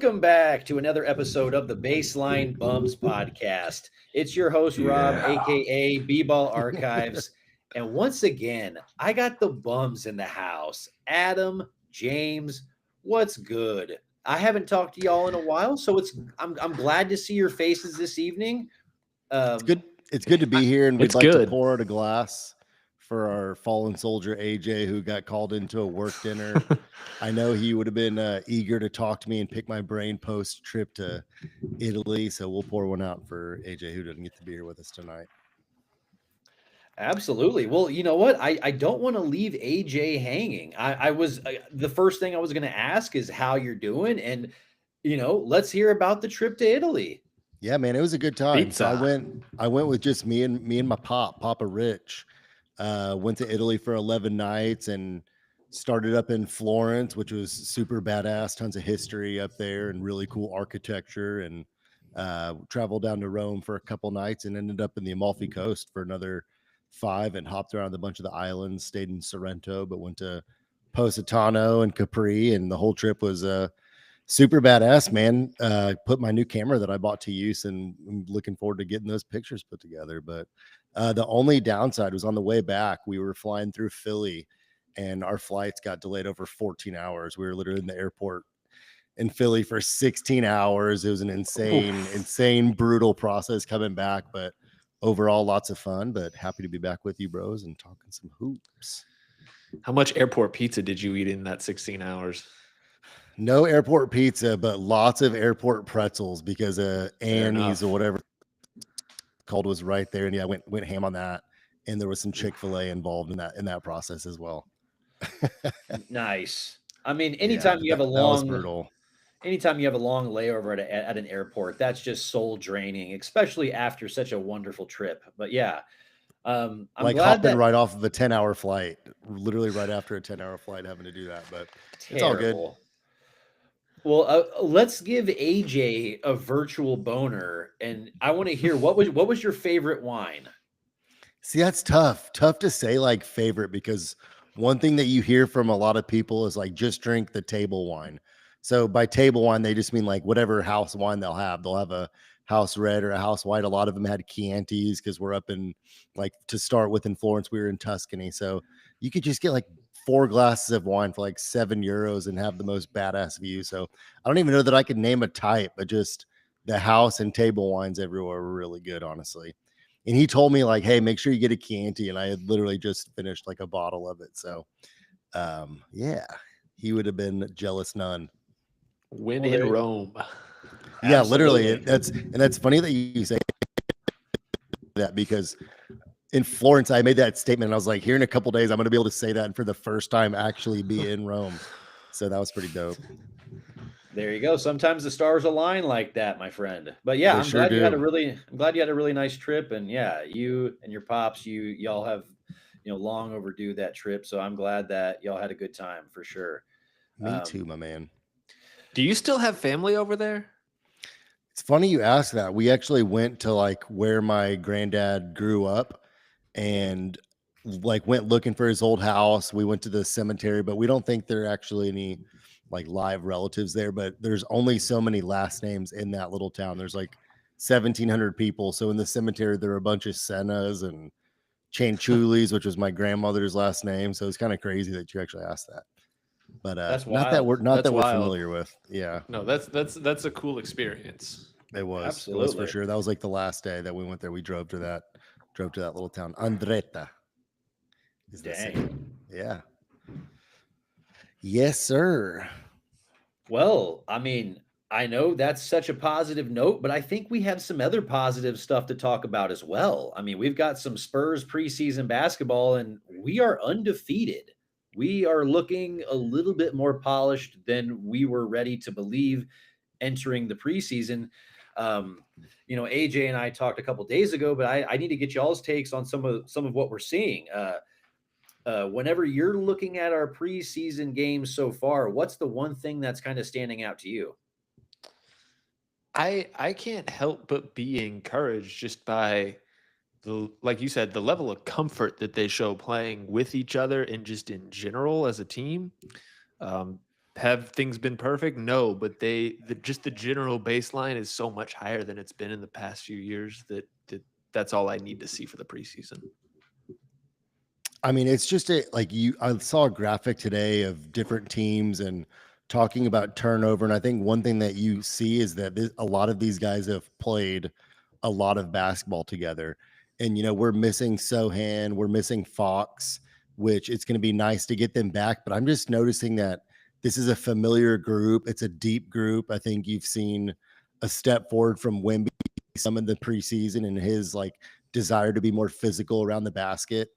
Welcome back to another episode of the Baseline Bums podcast. It's your host, Rob, aka B-Ball Archives. And once again, I got the bums in the house. Adam, James, what's good? I haven't talked to y'all in a while, so I'm glad to see your faces this evening. It's good. It's good to be here, and we'd It's like to good. pour out a glass for our fallen soldier AJ, who got called into a work dinner. I know he would have been eager to talk to me and pick my brain post trip to Italy, so we'll pour one out for AJ, who didn't get to be here with us tonight. Absolutely. Well, you know what? I don't want to leave AJ hanging. I was the first thing I was going to ask is how you're doing, and let's hear about the trip to Italy. Yeah, man, it was a good time. So Pizza. I went with just me and my Papa Rich. Went to Italy for 11 nights and started up in Florence, which was super badass, tons of history up there and really cool architecture, and traveled down to Rome for a couple nights and ended up in the Amalfi Coast for another 5 and hopped around a bunch of the islands, stayed in Sorrento, but went to Positano and Capri, and the whole trip was super badass, man. Put my new camera that I bought to use, and I'm looking forward to getting those pictures put together. But the only downside was on the way back, we were flying through Philly and our flights got delayed over 14 hours. We were literally in the airport in Philly for 16 hours. It was an insane, brutal process coming back, but overall lots of fun. But happy to be back with you bros and talking some hoops. How much airport pizza did you eat in that 16 hours? No airport pizza, but lots of airport pretzels because Annie's or whatever called was right there, and yeah, I went ham on that. And there was some Chick-fil-A involved in that process as well. Nice. I mean, anytime you have a that was long brutal. anytime you have a long layover at an airport, that's just soul draining, especially after such a wonderful trip. But yeah, I'm Like glad hopping that right off of a 10-hour flight, literally right after a 10-hour flight, having to do that, but it's all good. terrible. Well, let's give AJ a virtual boner, and I want to hear what was your favorite wine? See, that's tough to say like favorite, because one thing that you hear from a lot of people is like, just drink the table wine. So by table wine, they just mean like whatever house wine they'll have. They'll have a house red or a house white. A lot of them had Chiantis because we're up in, like, to start with in Florence, we were in Tuscany. So you could just get like 4 glasses of wine for like €7 and have the most badass view. So I don't even know that I could name a type, but just the house and table wines everywhere were really good, honestly. And he told me like, hey, make sure you get a Chianti. And I had literally just finished like a bottle of it. So yeah, he would have been jealous none. When Well, in there- Rome. Yeah, literally. Absolutely. That's funny that you say that, because in Florence, I made that statement and I was like, here in a couple days, I'm going to be able to say that and for the first time actually be in Rome. So that was pretty dope. There you go. Sometimes the stars align like that, my friend. But yeah, They I'm sure glad you had a do. really I'm glad you had a really nice trip. And yeah, you and your pops, y'all have long overdue that trip. So I'm glad that y'all had a good time for sure. Me too, my man. Do you still have family over there? It's funny you ask that. We actually went to like where my granddad grew up and like went looking for his old house. We went to the cemetery, but we don't think there are actually any like live relatives there, but there's only so many last names in that little town. There's like 1,700 people. So in the cemetery, there are a bunch of Sennas and Chanchulis, which was my grandmother's last name. So it's kind of crazy that you actually asked that. But That's not that wild. That's we're wild. familiar with. Yeah, No, that's a cool experience. it was. It was for Absolutely. sure. That was like the last day that we went there. We drove to that little town. Andretta is the city. Dang. Yeah. Yes, sir. Well, I mean, I know that's such a positive note, but I think we have some other positive stuff to talk about as well. I mean, we've got some Spurs preseason basketball, and we are undefeated. We are looking a little bit more polished than we were ready to believe entering the preseason. Um, AJ and I talked a couple days ago, but I need to get y'all's takes on some of what we're seeing. Whenever you're looking at our preseason games so far, what's the one thing that's kind of standing out to you? I can't help but be encouraged just by like you said, the level of comfort that they show playing with each other and just in general as a team. Um, Have things been perfect? No, but just the general baseline is so much higher than it's been in the past few years that's all I need to see for the preseason. I mean, it's just I saw a graphic today of different teams and talking about turnover. And I think one thing that you see is that a lot of these guys have played a lot of basketball together. And, we're missing Sohan, we're missing Fox, which it's going to be nice to get them back. But I'm just noticing that this is a familiar group. It's a deep group. I think you've seen a step forward from Wemby some in the preseason and his desire to be more physical around the basket.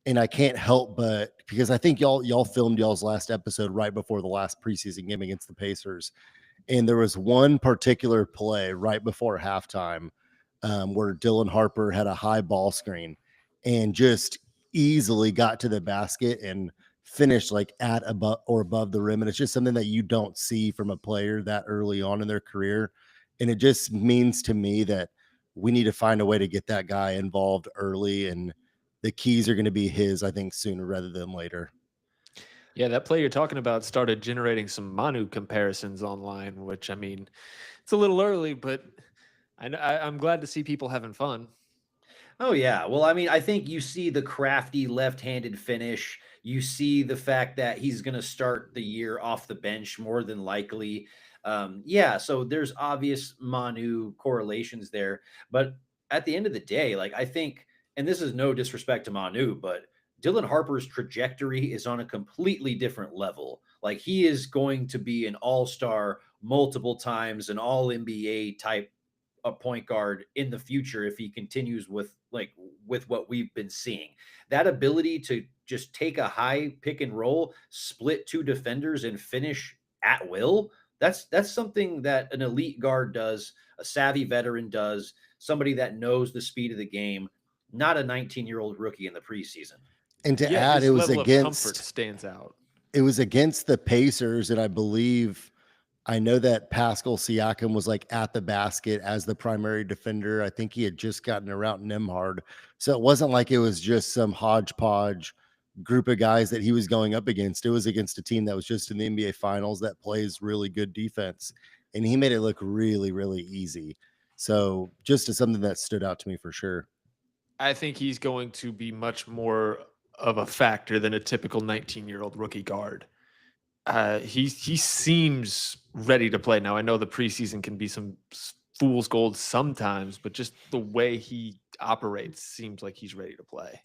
And I can't help but because I think y'all filmed y'all's last episode right before the last preseason game against the Pacers, and there was one particular play right before halftime where Dylan Harper had a high ball screen and just easily got to the basket and finished at above the rim. And it's just something that you don't see from a player that early on in their career. And it just means to me that we need to find a way to get that guy involved early, and the keys are going to be his, I think, sooner rather than later. Yeah, that play you're talking about started generating some Manu comparisons online, which, I mean, it's a little early, but I'm glad to see people having fun. Oh yeah. Well, I mean, I think you see the crafty left-handed finish. You see the fact that he's going to start the year off the bench more than likely. Yeah, so there's obvious Manu correlations there, but at the end of the day, I think, and this is no disrespect to Manu, but Dylan Harper's trajectory is on a completely different level. Like he is going to be an all-star multiple times, an all NBA type a point guard in the future if he continues with what we've been seeing. That ability to just take a high pick and roll, split two defenders and finish at will, that's something that an elite guard does, a savvy veteran does, somebody that knows the speed of the game, not a 19-year-old rookie in the preseason. And to Yeah, add, his level of comfort stands out. It was against the Pacers, and I know that Pascal Siakam was at the basket as the primary defender. I think he had just gotten around Nembhard. So it wasn't like it was just some hodgepodge group of guys that he was going up against. It was against a team that was just in the NBA finals that plays really good defense. And he made it look really, really easy. So just as something that stood out to me for sure. I think he's going to be much more of a factor than a typical 19-year-old rookie guard. He seems ready to play. Now, I know the preseason can be some fool's gold sometimes, but just the way he operates seems like he's ready to play.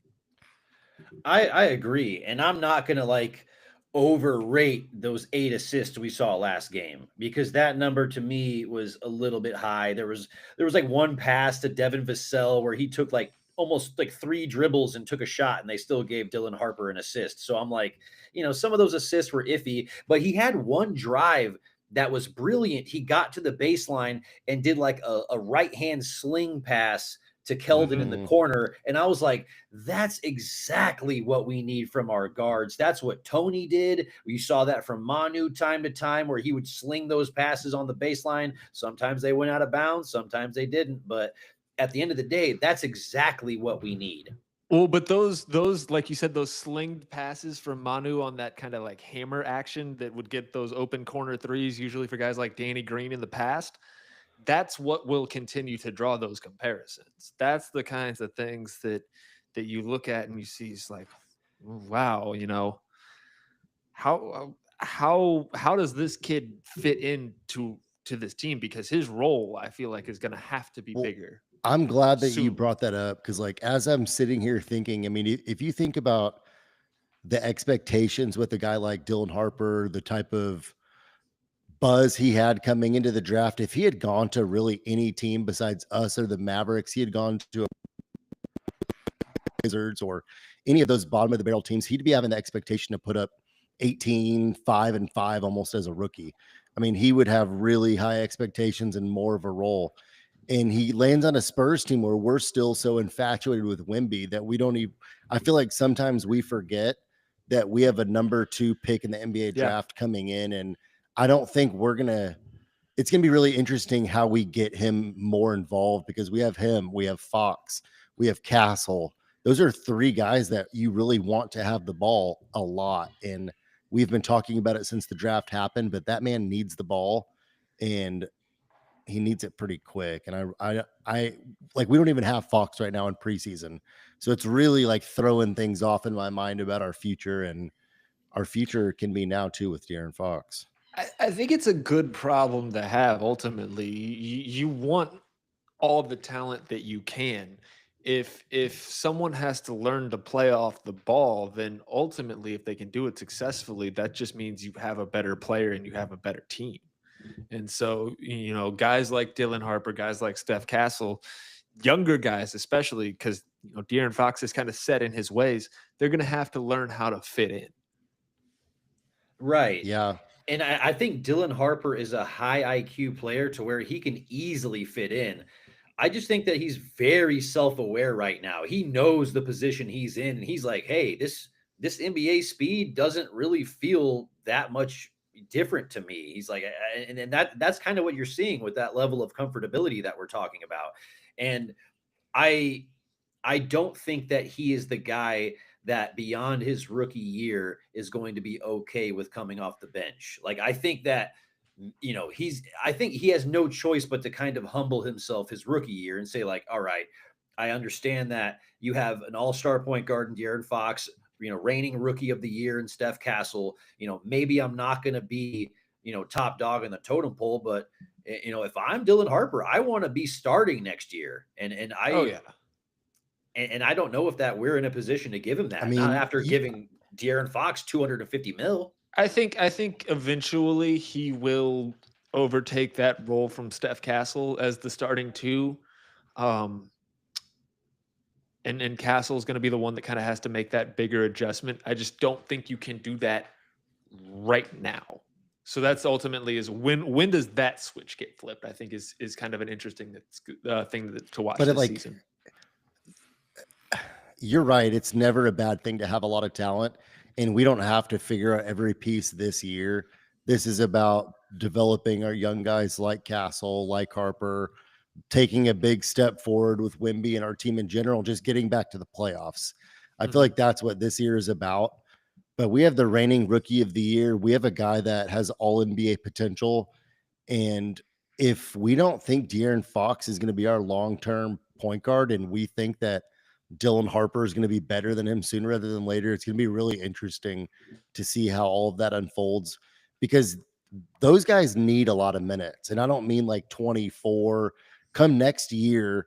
I agree, and I'm not gonna overrate those 8 assists we saw last game because that number to me was a little bit high. There was one pass to Devin Vassell where he took almost 3 dribbles and took a shot, and they still gave Dylan Harper an assist. So I'm some of those assists were iffy, but he had one drive that was brilliant. He got to the baseline and did a right hand sling pass to Keldon in the corner. And I was like, that's exactly what we need from our guards. That's what Tony did. We saw that from Manu time to time where he would sling those passes on the baseline. Sometimes they went out of bounds, sometimes they didn't. But at the end of the day, that's exactly what we need. Well, but those like you said, those slinged passes from Manu on that kind of hammer action that would get those open corner threes, usually for guys like Danny Green in the past, that's what will continue to draw those comparisons. That's the kinds of things that you look at and you see is wow, how does this kid fit into this team? Because his role, I feel like, is going to have to be bigger. I'm glad that you brought that up because, as I'm sitting here thinking, I mean, if you think about the expectations with a guy like Dylan Harper, the type of buzz he had coming into the draft, if he had gone to really any team besides us or the Mavericks, he had gone to a Wizards or any of those bottom of the barrel teams, he'd be having the expectation to put up 18, 5 and 5 almost as a rookie. I mean, he would have really high expectations and more of a role. And he lands on a Spurs team where we're still so infatuated with Wemby that we don't even, I feel like sometimes we forget that we have a number 2 pick in the NBA draft coming in. And I don't think it's going to be really interesting how we get him more involved because we have him, we have Fox, we have Castle. Those are 3 guys that you really want to have the ball a lot. And We've been talking about it since the draft happened, but that man needs the ball, and he needs it pretty quick. And I like, we don't even have Fox right now in preseason. So it's really like throwing things off in my mind about our future, and our future can be now too with De'Aaron Fox. I think it's a good problem to have. Ultimately, you want all the talent that you can. If someone has to learn to play off the ball, then ultimately, if they can do it successfully, that just means you have a better player and you have a better team. And so, guys like Dylan Harper, guys like Steph Castle, younger guys, especially because De'Aaron Fox is kind of set in his ways, they're going to have to learn how to fit in. Right. Yeah. And I think Dylan Harper is a high IQ player to where he can easily fit in. I just think that he's very self-aware right now. He knows the position he's in, and he's like, "Hey, this NBA speed doesn't really feel that much different to me." He's like, and that's kind of what you're seeing with that level of comfortability that we're talking about. And I I don't think that he is the guy that beyond his rookie year is going to be okay with coming off the bench. Like I think that I think he has no choice but to kind of humble himself his rookie year and say like, all right, I understand that you have an all-star point guard in De'Aaron Fox, reigning rookie of the year in Steph Castle. Maybe I'm not going to be, top dog in the totem pole, but if I'm Dylan Harper, I want to be starting next year. Oh yeah. And I don't know if that we're in a position to give him that. I Not mean, after giving De'Aaron Fox 250 mil. I think eventually he will overtake that role from Steph Castle as the starting two. Um, and Castle is going to be the one that kind of has to make that bigger adjustment. I just don't think you can do that right now. So that's ultimately is when does that switch get flipped? I think is kind of an interesting thing to watch but this like, season. you're right. It's never a bad thing to have a lot of talent, and we don't have to figure out every piece this year. This is about developing our young guys like Castle, like Harper, taking a big step forward with Wimby and our team in general, just getting back to the playoffs. I feel like that's what this year is about. But we have the reigning rookie of the year. We have a guy that has all NBA potential. And if we don't think De'Aaron Fox is going to be our long-term point guard, and we think that Dylan Harper is going to be better than him sooner rather than later, it's going to be really interesting to see how all of that unfolds, because those guys need a lot of minutes. And I don't mean like 24. Come next year,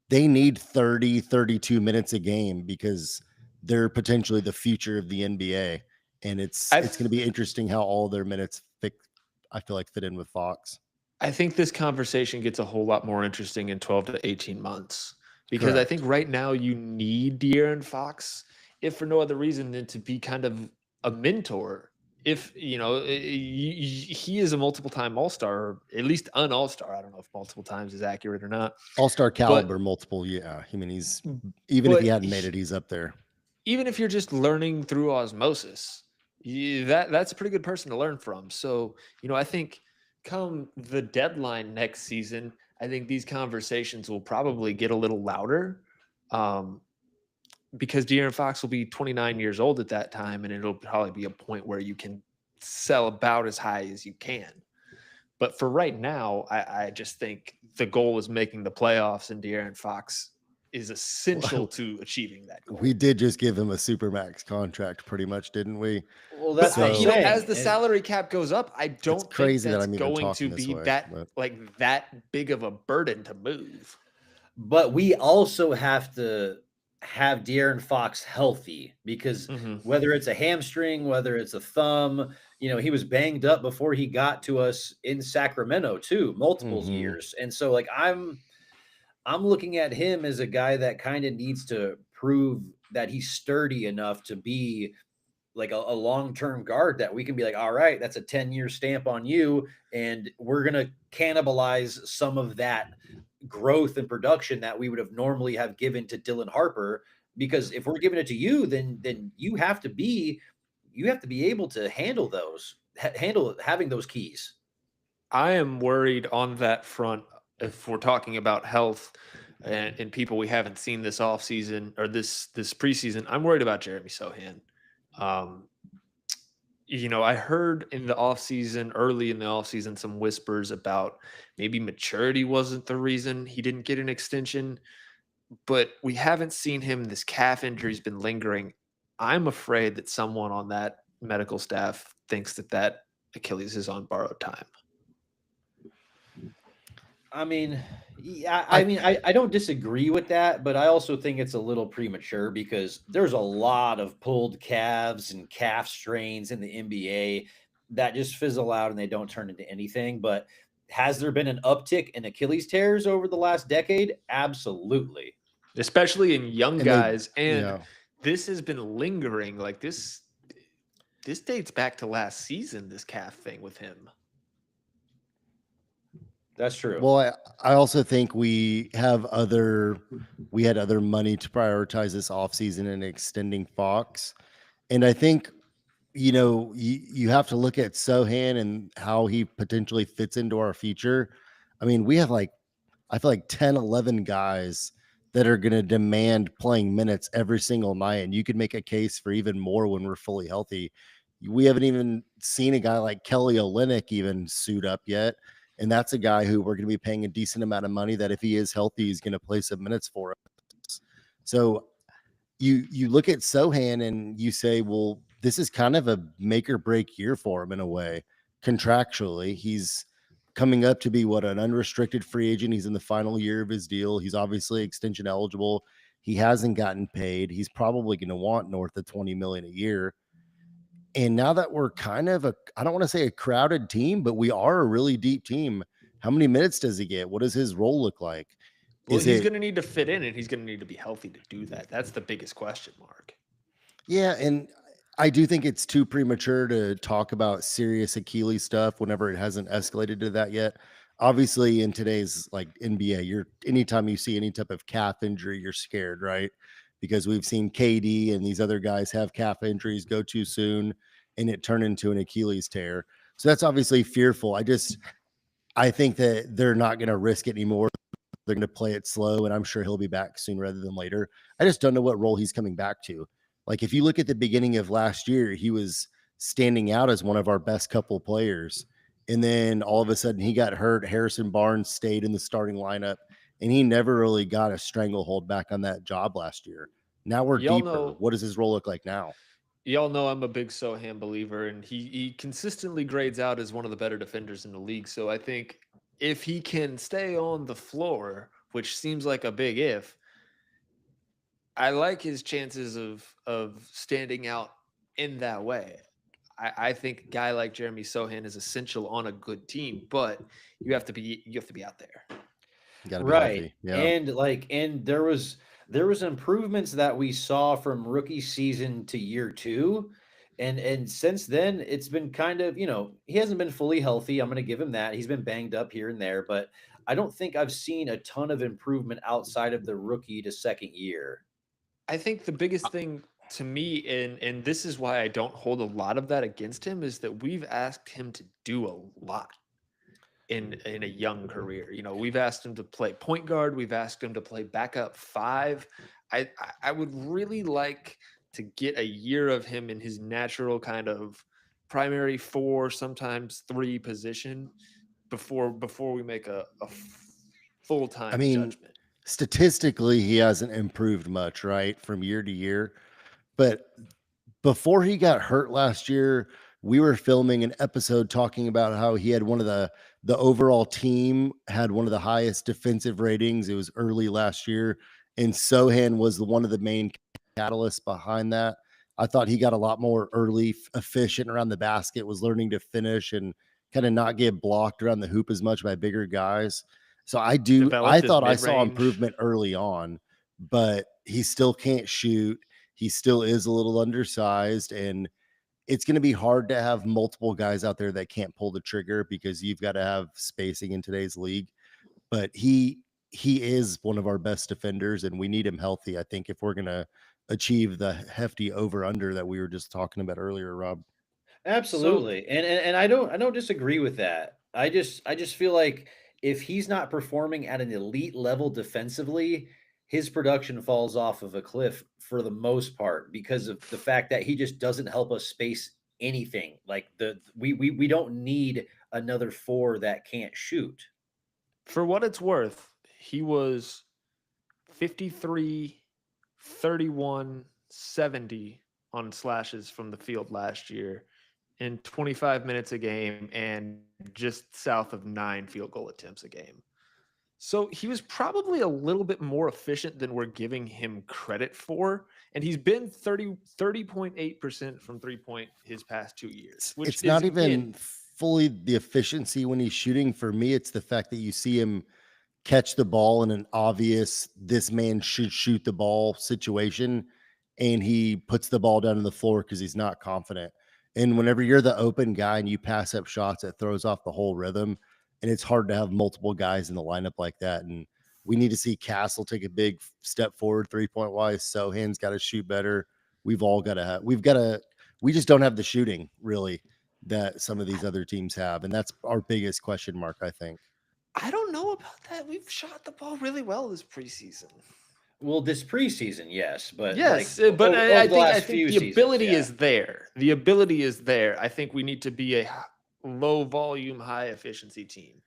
they need 30, 32 minutes a game because they're potentially the future of the NBA. And it's going to be interesting how all their minutes I feel like fit in with Fox. I think this conversation gets a whole lot more interesting in 12 to 18 months because I Correct. think right now you need De'Aaron Fox, if for no other reason than to be kind of a mentor. If he is a multiple-time All-Star, or at least an All-Star. I don't know if multiple times is accurate or not. All-star caliber, But multiple. Yeah. I mean, even if he hadn't made it, he's up there. even if you're just learning through osmosis, that's a pretty good person to learn from. So, I think come the deadline next season, I think these conversations will probably get a little louder because De'Aaron Fox will be 29 years old at that time, and it'll probably be a point where you can sell about as high as you can. But for right now, I just think the goal is making the playoffs, and De'Aaron Fox is essential to achieving that goal. We did just give him a supermax contract pretty much, didn't we? Well, that's what I'm saying. As the salary cap goes up, I don't think crazy that that's I'm even going to talking this be way, that big of a burden to move. But we also have to have De'Aaron Fox healthy because whether it's a hamstring, whether it's a thumb, he was banged up before he got to us in Sacramento too, multiple years. And so like I'm looking at him as a guy that kind of needs to prove that he's sturdy enough to be like a long-term guard that we can be like, all right, that's a 10-year stamp on you. And we're going to cannibalize some of that growth and production that we would have normally have given to Dylan Harper. Because if we're giving it to you, then you have to be able to handle having those keys. I am worried on that front if we're talking about health and people we haven't seen this offseason or this preseason. I'm worried about Jeremy Sohan. I heard in the offseason, early in the offseason, some whispers about maybe maturity wasn't the reason he didn't get an extension, but we haven't seen him. This calf injury's been lingering. I'm afraid that someone on that medical staff thinks that Achilles is on borrowed time. I mean, yeah, I I don't disagree with that, but I also think it's a little premature because there's a lot of pulled calves and calf strains in the NBA that just fizzle out and they don't turn into anything. But has there been an uptick in Achilles tears over the last decade? Absolutely. Especially in young and they guys, and yeah. this has been lingering. Like this dates back to last season, this calf thing with him. That's true. Well, I also think we had other money to prioritize this offseason and extending Fox. And I think, you have to look at Sohan and how he potentially fits into our future. I mean, we have I feel like 10, 11 guys that are going to demand playing minutes every single night. And you could make a case for even more when we're fully healthy. We haven't even seen a guy like Kelly Olynyk even suit up yet. And that's a guy who we're going to be paying a decent amount of money that if he is healthy, he's going to play some minutes for us. So you look at Sohan and you say, well, this is kind of a make or break year for him in a way. Contractually, he's coming up to be an unrestricted free agent. He's in the final year of his deal. He's obviously extension eligible. He hasn't gotten paid. He's probably going to want north of 20 million a year. And now that we're kind of I don't want to say a crowded team, but we are a really deep team. How many minutes does he get? What does his role look like? Well, Is he's it going to need to fit in, and he's going to need to be healthy to do that. That's the biggest question mark. Yeah, and I do think it's too premature to talk about serious Achilles stuff whenever it hasn't escalated to that yet. Obviously, in today's NBA, anytime you see any type of calf injury, you're scared, right? Because we've seen KD and these other guys have calf injuries go too soon and it turn into an Achilles tear. So that's obviously fearful. I think that they're not going to risk it anymore. They're going to play it slow, and I'm sure he'll be back sooner rather than later. I just don't know what role he's coming back to. Like, if you look at the beginning of last year, he was standing out as one of our best couple players. And then all of a sudden he got hurt. Harrison Barnes stayed in the starting lineup, and he never really got a stranglehold back on that job last year. Now we're Y'all deeper. know, What does his role look like now? y'all know I'm a big Sohan believer, and he consistently grades out as one of the better defenders in the league. So I think if he can stay on the floor, which seems like a big if, I like his chances of standing out in that way. I think a guy like Jeremy Sohan is essential on a good team, but you have to be out there. You got to be Right. healthy. Yeah. And there was improvements that we saw from rookie season to year 2. And since then it's been kind of, he hasn't been fully healthy. I'm going to give him that. He's been banged up here and there, but I don't think I've seen a ton of improvement outside of the rookie to second year. I think the biggest thing to me, and this is why I don't hold a lot of that against him, is that we've asked him to do a lot in a young career. We've asked him to play point guard, we've asked him to play backup five. I would really like to get a year of him in his natural kind of primary four, sometimes three position before we make a full I time mean, judgment. statistically, he hasn't improved much, right, from year to year. But before he got hurt last year, we were filming an episode talking about how he had the overall team had one of the highest defensive ratings. It was early last year, and Sohan was one of the main catalysts behind that. I thought he got a lot more early efficient around the basket, was learning to finish and kind of not get blocked around the hoop as much by bigger guys. So I Developed his thought I mid saw range. improvement early on, but he still can't shoot. He still is a little undersized, and it's going to be hard to have multiple guys out there that can't pull the trigger because you've got to have spacing in today's league. But he is one of our best defenders, and we need him healthy, I think, if we're going to achieve the hefty over under that we were just talking about earlier, Rob. So Absolutely. And I don't disagree with that. I just feel like if he's not performing at an elite level defensively, his production falls off of a cliff for the most part because of the fact that he just doesn't help us space anything. Like we don't need another 4 that can't shoot. For what it's worth, he was 53, 31, 70 on slashes from the field last year in 25 minutes a game and just south of 9 field goal attempts a game. So he was probably a little bit more efficient than we're giving him credit for. And he's been 30.8% from 3-point his past 2 years, which It's is not even again, fully the efficiency when he's shooting. For me, it's the fact that you see him catch the ball in an obvious this man should shoot the ball situation, and he puts the ball down on the floor because he's not confident. And whenever you're the open guy and you pass up shots, it throws off the whole rhythm, and it's hard to have multiple guys in the lineup like that. And we need to see Castle take a big step forward 3-point wise. Sohan's got to shoot better. We've all got to have, we just don't have the shooting really that some of these other teams have, and that's our biggest question mark, I think. I don't know about that. We've shot the ball really well this preseason. Well, this preseason, yes, but Yes, like but I the think last few the seasons, ability yeah. is there. The ability is there. I think we need to be a low volume, high efficiency team.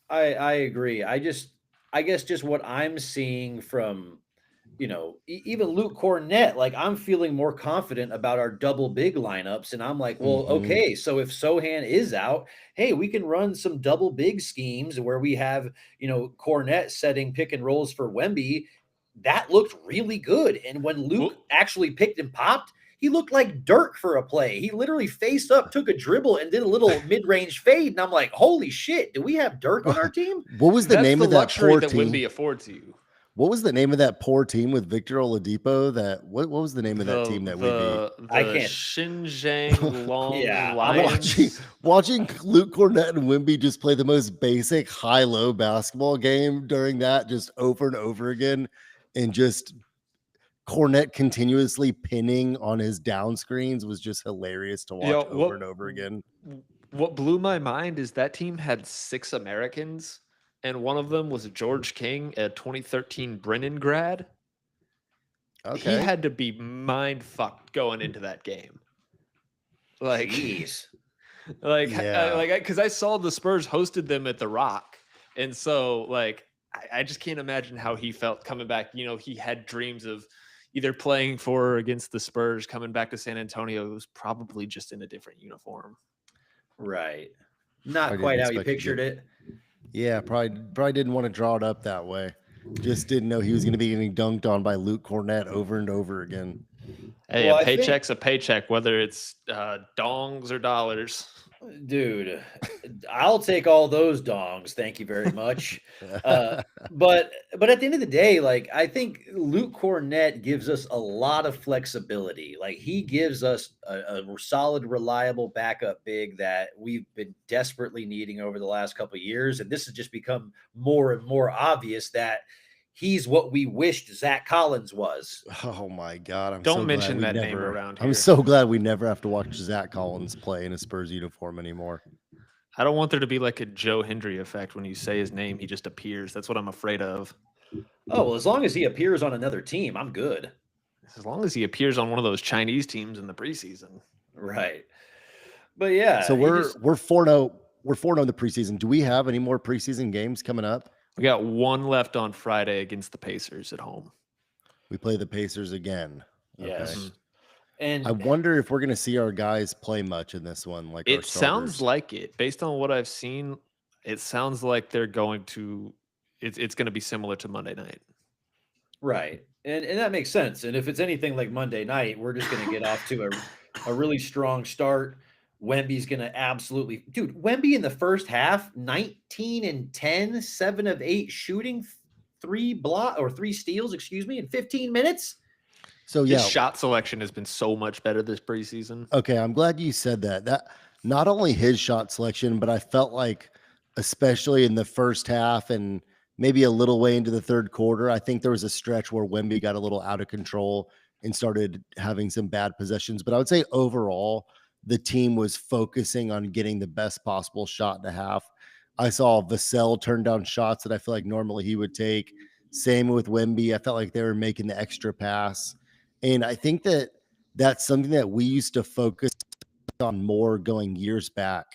I agree. I guess just what I'm seeing from, even Luke Cornett, like I'm feeling more confident about our double big lineups. And I'm like, well, Mhm. okay, so if Sohan is out, hey, we can run some double big schemes where we have, Cornett setting pick and rolls for Wemby. That looked really good. And when Luke Well, actually picked and popped, he looked like Dirk for a play. He literally faced up, took a dribble, and did a little mid-range fade. And I'm like, holy shit, do we have Dirk on our team? What was the that's name the of that luxury poor that team? Wemby affords you. What was the name of that poor team with Victor Oladipo? What was the name of that The team that we beat? I the can't. Xinjiang Long Yeah, Lions. Watching Luke Cornett and Wemby just play the most basic high-low basketball game during that, just over and over again, and just Cornett continuously pinning on his down screens was just hilarious to watch over and over again. What blew my mind is that team had 6 Americans, and one of them was George King, a 2013 Brennan grad. He Okay. had to be mind fucked going into that game. Like, Jeez. Yeah. because I saw the Spurs hosted them at the Rock, and so like I just can't imagine how he felt coming back. He had dreams of either playing for or against the Spurs, coming back to San Antonio. It was probably just in a different uniform. Right. I Not didn't quite how you expect to pictured get. it. Yeah, probably didn't want to draw it up that way. Just didn't know he was going to be getting dunked on by Luke Cornett over and over again. Hey, Well, a I think, paycheck's a paycheck, whether it's dongs or dollars. dude, I'll take all those dongs. Thank you very much. But at the end of the day, like I think Luke Cornett gives us a lot of flexibility. Like he gives us a solid, reliable backup big that we've been desperately needing over the last couple of years, and this has just become more and more obvious that he's what we wished Zach Collins was. Oh my God. Don't mention that name around I'm here. so glad we never have to watch Zach Collins play in a Spurs uniform anymore. I don't want there to be like a Joe Hendry effect when you say his name, he just appears. That's what I'm afraid of. Oh, well, as long as he appears on another team, I'm good. As long as he appears on one of those Chinese teams in the preseason. Right. But yeah, So he we're just 4-0. We're 4-0 in the preseason. Do we have any more preseason games coming up? We got one left on Friday against the Pacers at home. We play the Pacers again. yes. Okay. And I wonder if we're going to see our guys play much in this one. Like our It sounds starters. like it. Based on what I've seen, it sounds like they're going to it's going to be similar to Monday night. right. And that makes sense. And if it's anything like Monday night, we're just going to get off to a really strong start. Wemby's going to absolutely, dude, Wemby in the first half, 19 and 10, 7 of 8 shooting, 3 steals, excuse me, in 15 minutes. So His yeah, shot selection has been so much better this preseason. okay, I'm glad you said that. That not only his shot selection, but I felt like, especially in the first half and maybe a little way into the third quarter, I think there was a stretch where Wemby got a little out of control and started having some bad possessions. But I would say overall, the team was focusing on getting the best possible shot in a half. I saw Vassell turn down shots that I feel like normally he would take. Same with Wemby. I felt like they were making the extra pass. And I think that that's something that we used to focus on more going years back.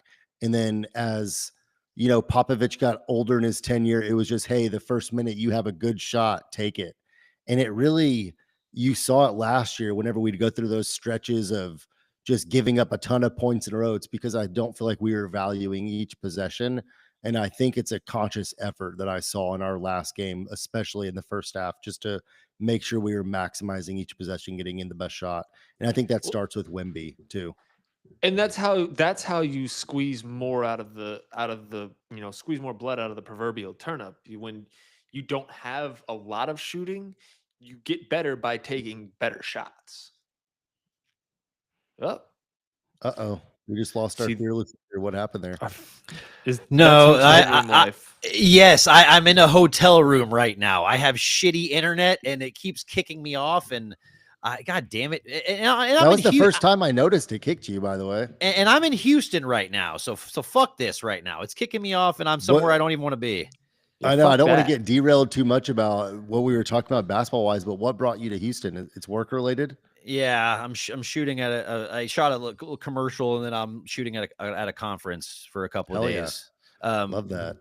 And then as Popovich got older in his tenure, it was just, hey, the first minute you have a good shot, take it. And it really, you saw it last year whenever we'd go through those stretches of just giving up a ton of points in a row. It's because I don't feel like we were valuing each possession. And I think it's a conscious effort that I saw in our last game, especially in the first half, just to make sure we were maximizing each possession, getting in the best shot. And I think that starts with Wemby too. And that's how you squeeze more out of the squeeze more blood out of the proverbial turnip. When you don't have a lot of shooting, you get better by taking better shots. Oh, Uh-oh. We just lost our See- fearless leader. What happened there? No, that's hotel room life. yes, I'm in a hotel room right now. I have shitty internet and it keeps kicking me off. And God damn it! That was the first time I noticed it kicked you, by the way. And I'm in Houston right now, so fuck this right now. It's kicking me off, and I'm somewhere I don't even want to be. I know. I don't want to get derailed too much about what we were talking about basketball wise, but what brought you to Houston? It's work related. Yeah, I'm shooting at I shot a little commercial, and then I'm shooting at a conference for a couple of days. Yeah. Love that.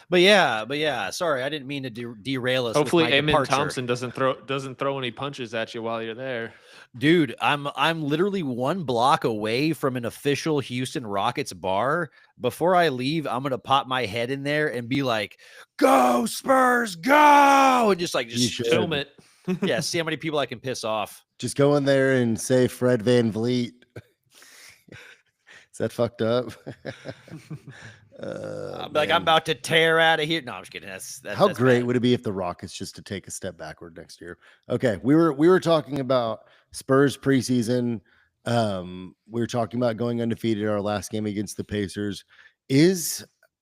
But yeah. Sorry, I didn't mean to derail us. Hopefully, with my Amen departure. Thompson doesn't throw any punches at you while you're there. Dude, I'm literally 1 block away from an official Houston Rockets bar. Before I leave, I'm gonna pop my head in there and be like, "Go Spurs, go!" And just film it. Yeah, see how many people I can piss off. Just go in there and say Fred Van Vliet. Is that fucked up? I'm about to tear out of here. No, I'm just kidding. That's how great bad. would it be if the Rockets just to take a step backward next year? Okay, we were talking about Spurs preseason. We were talking about going undefeated our last game against the Pacers.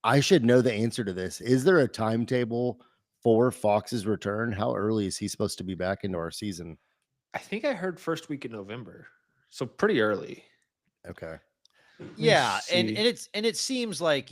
I should know the answer to this. Is there a timetable for Fox's return? How early is he supposed to be back into our season? I think I heard first week in November, so pretty early. Okay. Yeah, and it seems like,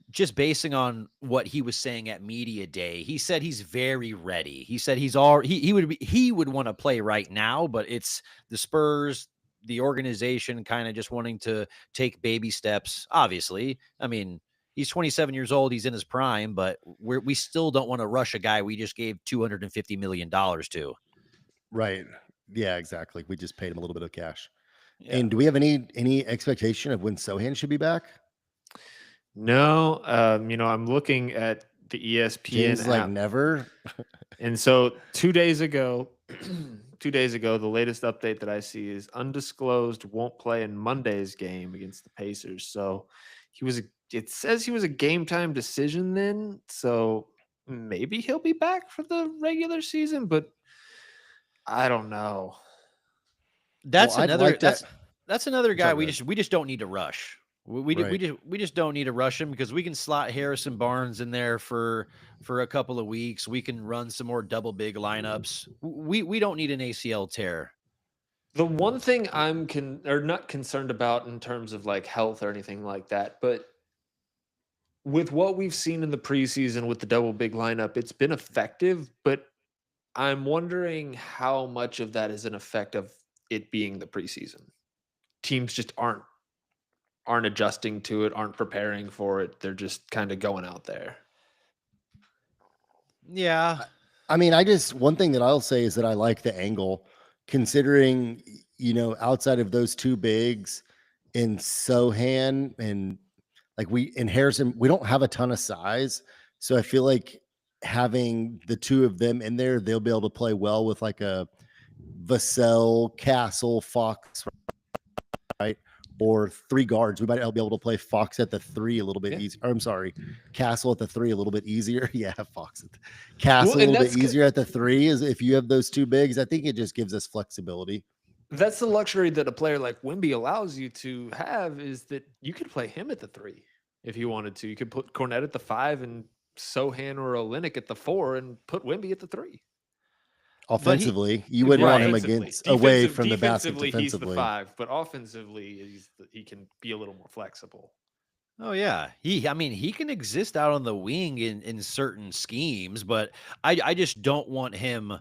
just basing on what he was saying at media day, he said he's very ready. He said he would want to play right now, but it's the Spurs, the organization kind of just wanting to take baby steps. Obviously, I mean, he's 27 years old, he's in his prime, but we still don't want to rush a guy we just gave $250 million to. Right. Yeah, exactly. We just paid him a little bit of cash. Yeah. And do we have any expectation of when Sohan should be back? No, I'm looking at the ESPN James app. like never. And so 2 days ago, the latest update that I see is undisclosed won't play in Monday's game against the Pacers. So it says he was a game time decision then. So maybe he'll be back for the regular season, but I don't know. That's Well, another like that's another guy Sorry, we just don't need to rush. We just don't need to rush him because we can slot Harrison Barnes in there for a couple of weeks. We can run some more double big lineups. We don't need an ACL tear. The one thing I'm not concerned about in terms of like health or anything like that, but with what we've seen in the preseason with the double big lineup, it's been effective, but I'm wondering how much of that is an effect of it being the preseason. Teams just aren't adjusting to it, aren't preparing for it. They're just kind of going out there. Yeah. I mean, one thing that I'll say is that I like the angle, considering, outside of those two bigs in Sohan and in Harrison, we don't have a ton of size. So I feel like having the two of them in there, they'll be able to play well with like a Vassell, Castle, Fox, right? Or 3 guards. We might be able to play Fox at the 3 a little bit easier. I'm sorry, Castle at the 3 a little bit easier. Yeah, Fox Castle a little bit easier at the 3 is if you have those two bigs. I think it just gives us flexibility. That's the luxury that a player like Wemby allows you to have, is that you could play him at the 3 if you wanted to. You could put Cornette at the 5 and Sohan or Olynyk at the 4 and put Wemby at the 3. Offensively, you wouldn't want him away from the basket defensively. He's the 5, but offensively, he can be a little more flexible. Oh yeah, he can exist out on the wing in certain schemes, but I just don't want him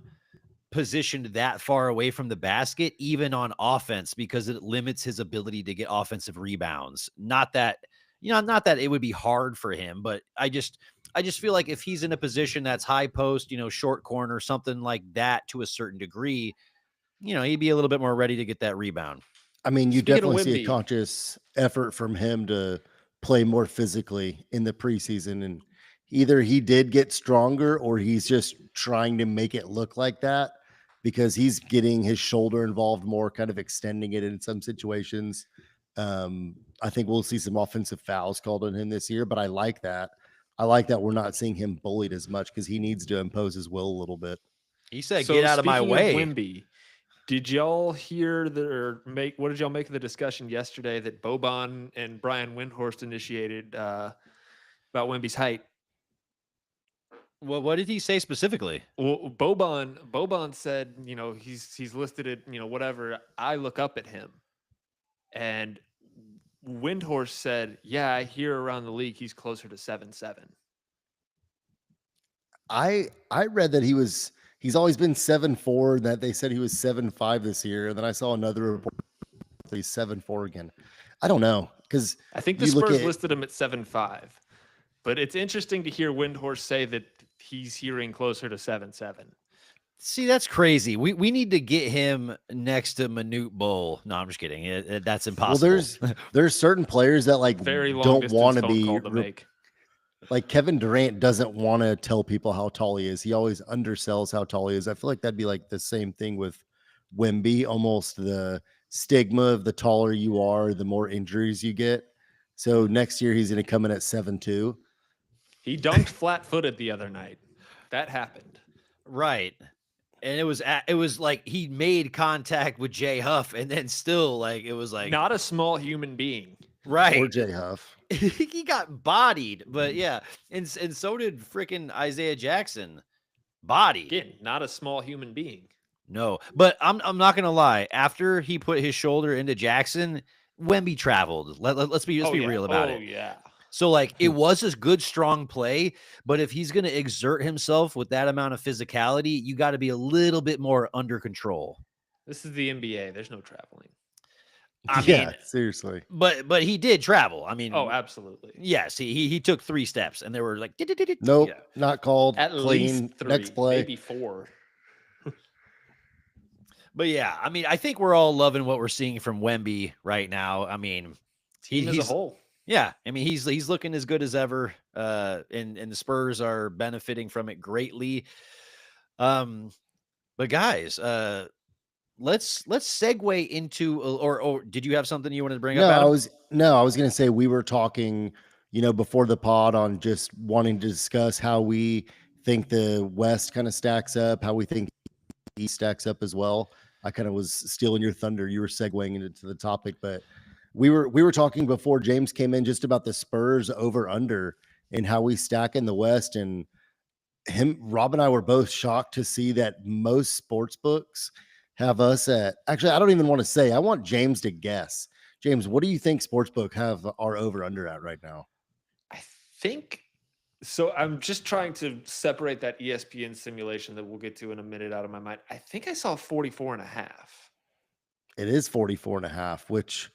positioned that far away from the basket, even on offense, because it limits his ability to get offensive rebounds. Not that, not that it would be hard for him, but I just feel like if he's in a position that's high post, short corner, something like that to a certain degree, he'd be a little bit more ready to get that rebound. I mean, you Speaking of definitely see a Wimby, conscious effort from him to play more physically in the preseason. And either he did get stronger or he's just trying to make it look like that because he's getting his shoulder involved more, kind of extending it in some situations. I think we'll see some offensive fouls called on him this year, but I like that. I like that we're not seeing him bullied as much because he needs to impose his will a little bit. He said, so "Get out of my speaking of way." Wimby, did y'all hear what did y'all make of the discussion yesterday that Boban and Brian Windhorst initiated about Wimby's height? Well, what did he say specifically? Well, Boban said, he's listed at, whatever. I look up at him. And Windhorst said, yeah, I hear around the league he's closer to 7'7". I read that he's always been 7'4", that they said he was 7'5" this year, and then I saw another report that he's 7'4" again. I don't know, because I think the you look Spurs at listed him at 7'5". But it's interesting to hear Windhorst say that he's hearing closer to 7'7". See, that's crazy. We need to get him next to Manute Bull. No, I'm just kidding. That's impossible. well, there's certain players that like Very long don't distance want to phone be call to make. like Kevin Durant doesn't want to tell people how tall he is. He always undersells how tall he is. I feel like that'd be like the same thing with Wemby, almost the stigma of the taller you are, the more injuries you get. So next year he's going to come in at 7'2". He dunked flat-footed the other night. That happened. Right. And it was like he made contact with Jay Huff, and then still like it was like Not a small human being. right. Or Jay Huff. He got bodied, but yeah, and so did freaking Isaiah Jackson. Bodied. Again, not a small human being. No, but I'm not gonna lie. After he put his shoulder into Jackson, Wemby traveled. Let's be real about it. Oh yeah. So like it was a good strong play, but if he's gonna exert himself with that amount of physicality, you got to be a little bit more under control. This is the NBA. There's no traveling. I Yeah, mean, seriously. but he did travel. I mean, Oh, absolutely. yes, he took 3 steps, and they were like, Nope, yeah. not called. At Clean. least 3, Next play. maybe 4. But yeah, I mean, I think we're all loving what we're seeing from Wemby right now. I mean, Team as a he's whole. yeah. I mean, he's looking as good as ever. And the Spurs are benefiting from it greatly. But guys, let's segue into or did you have something you wanted to bring up, Adam? I was going to say we were talking, before the pod on just wanting to discuss how we think the West kind of stacks up, how we think the East stacks up as well. I kind of was stealing your thunder. You were segueing into the topic, but we were talking before James came in just about the Spurs over under and how we stack in the West. And Rob and I were both shocked to see that most sports books have us at, actually, I don't even want to say, I want James to guess. James, what do you think sportsbook have our over under at right now? I think so. I'm just trying to separate that ESPN simulation that we'll get to in a minute out of my mind. I think I saw 44.5. It is 44.5, which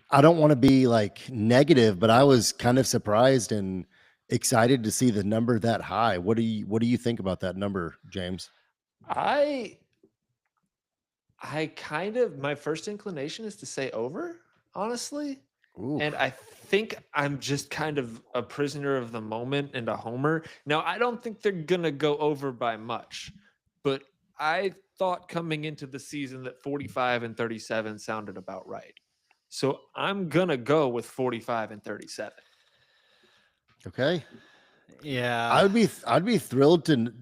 I don't want to be like negative, but I was kind of surprised and excited to see the number that high. What do you think about that number, James? I kind of, my first inclination is to say over, honestly. Ooh. And I think I'm just kind of a prisoner of the moment and a homer. Now, I don't think they're going to go over by much, but I thought coming into the season that 45 and 37 sounded about right. So I'm going to go with 45 and 37. Okay. Yeah. I'd be thrilled to.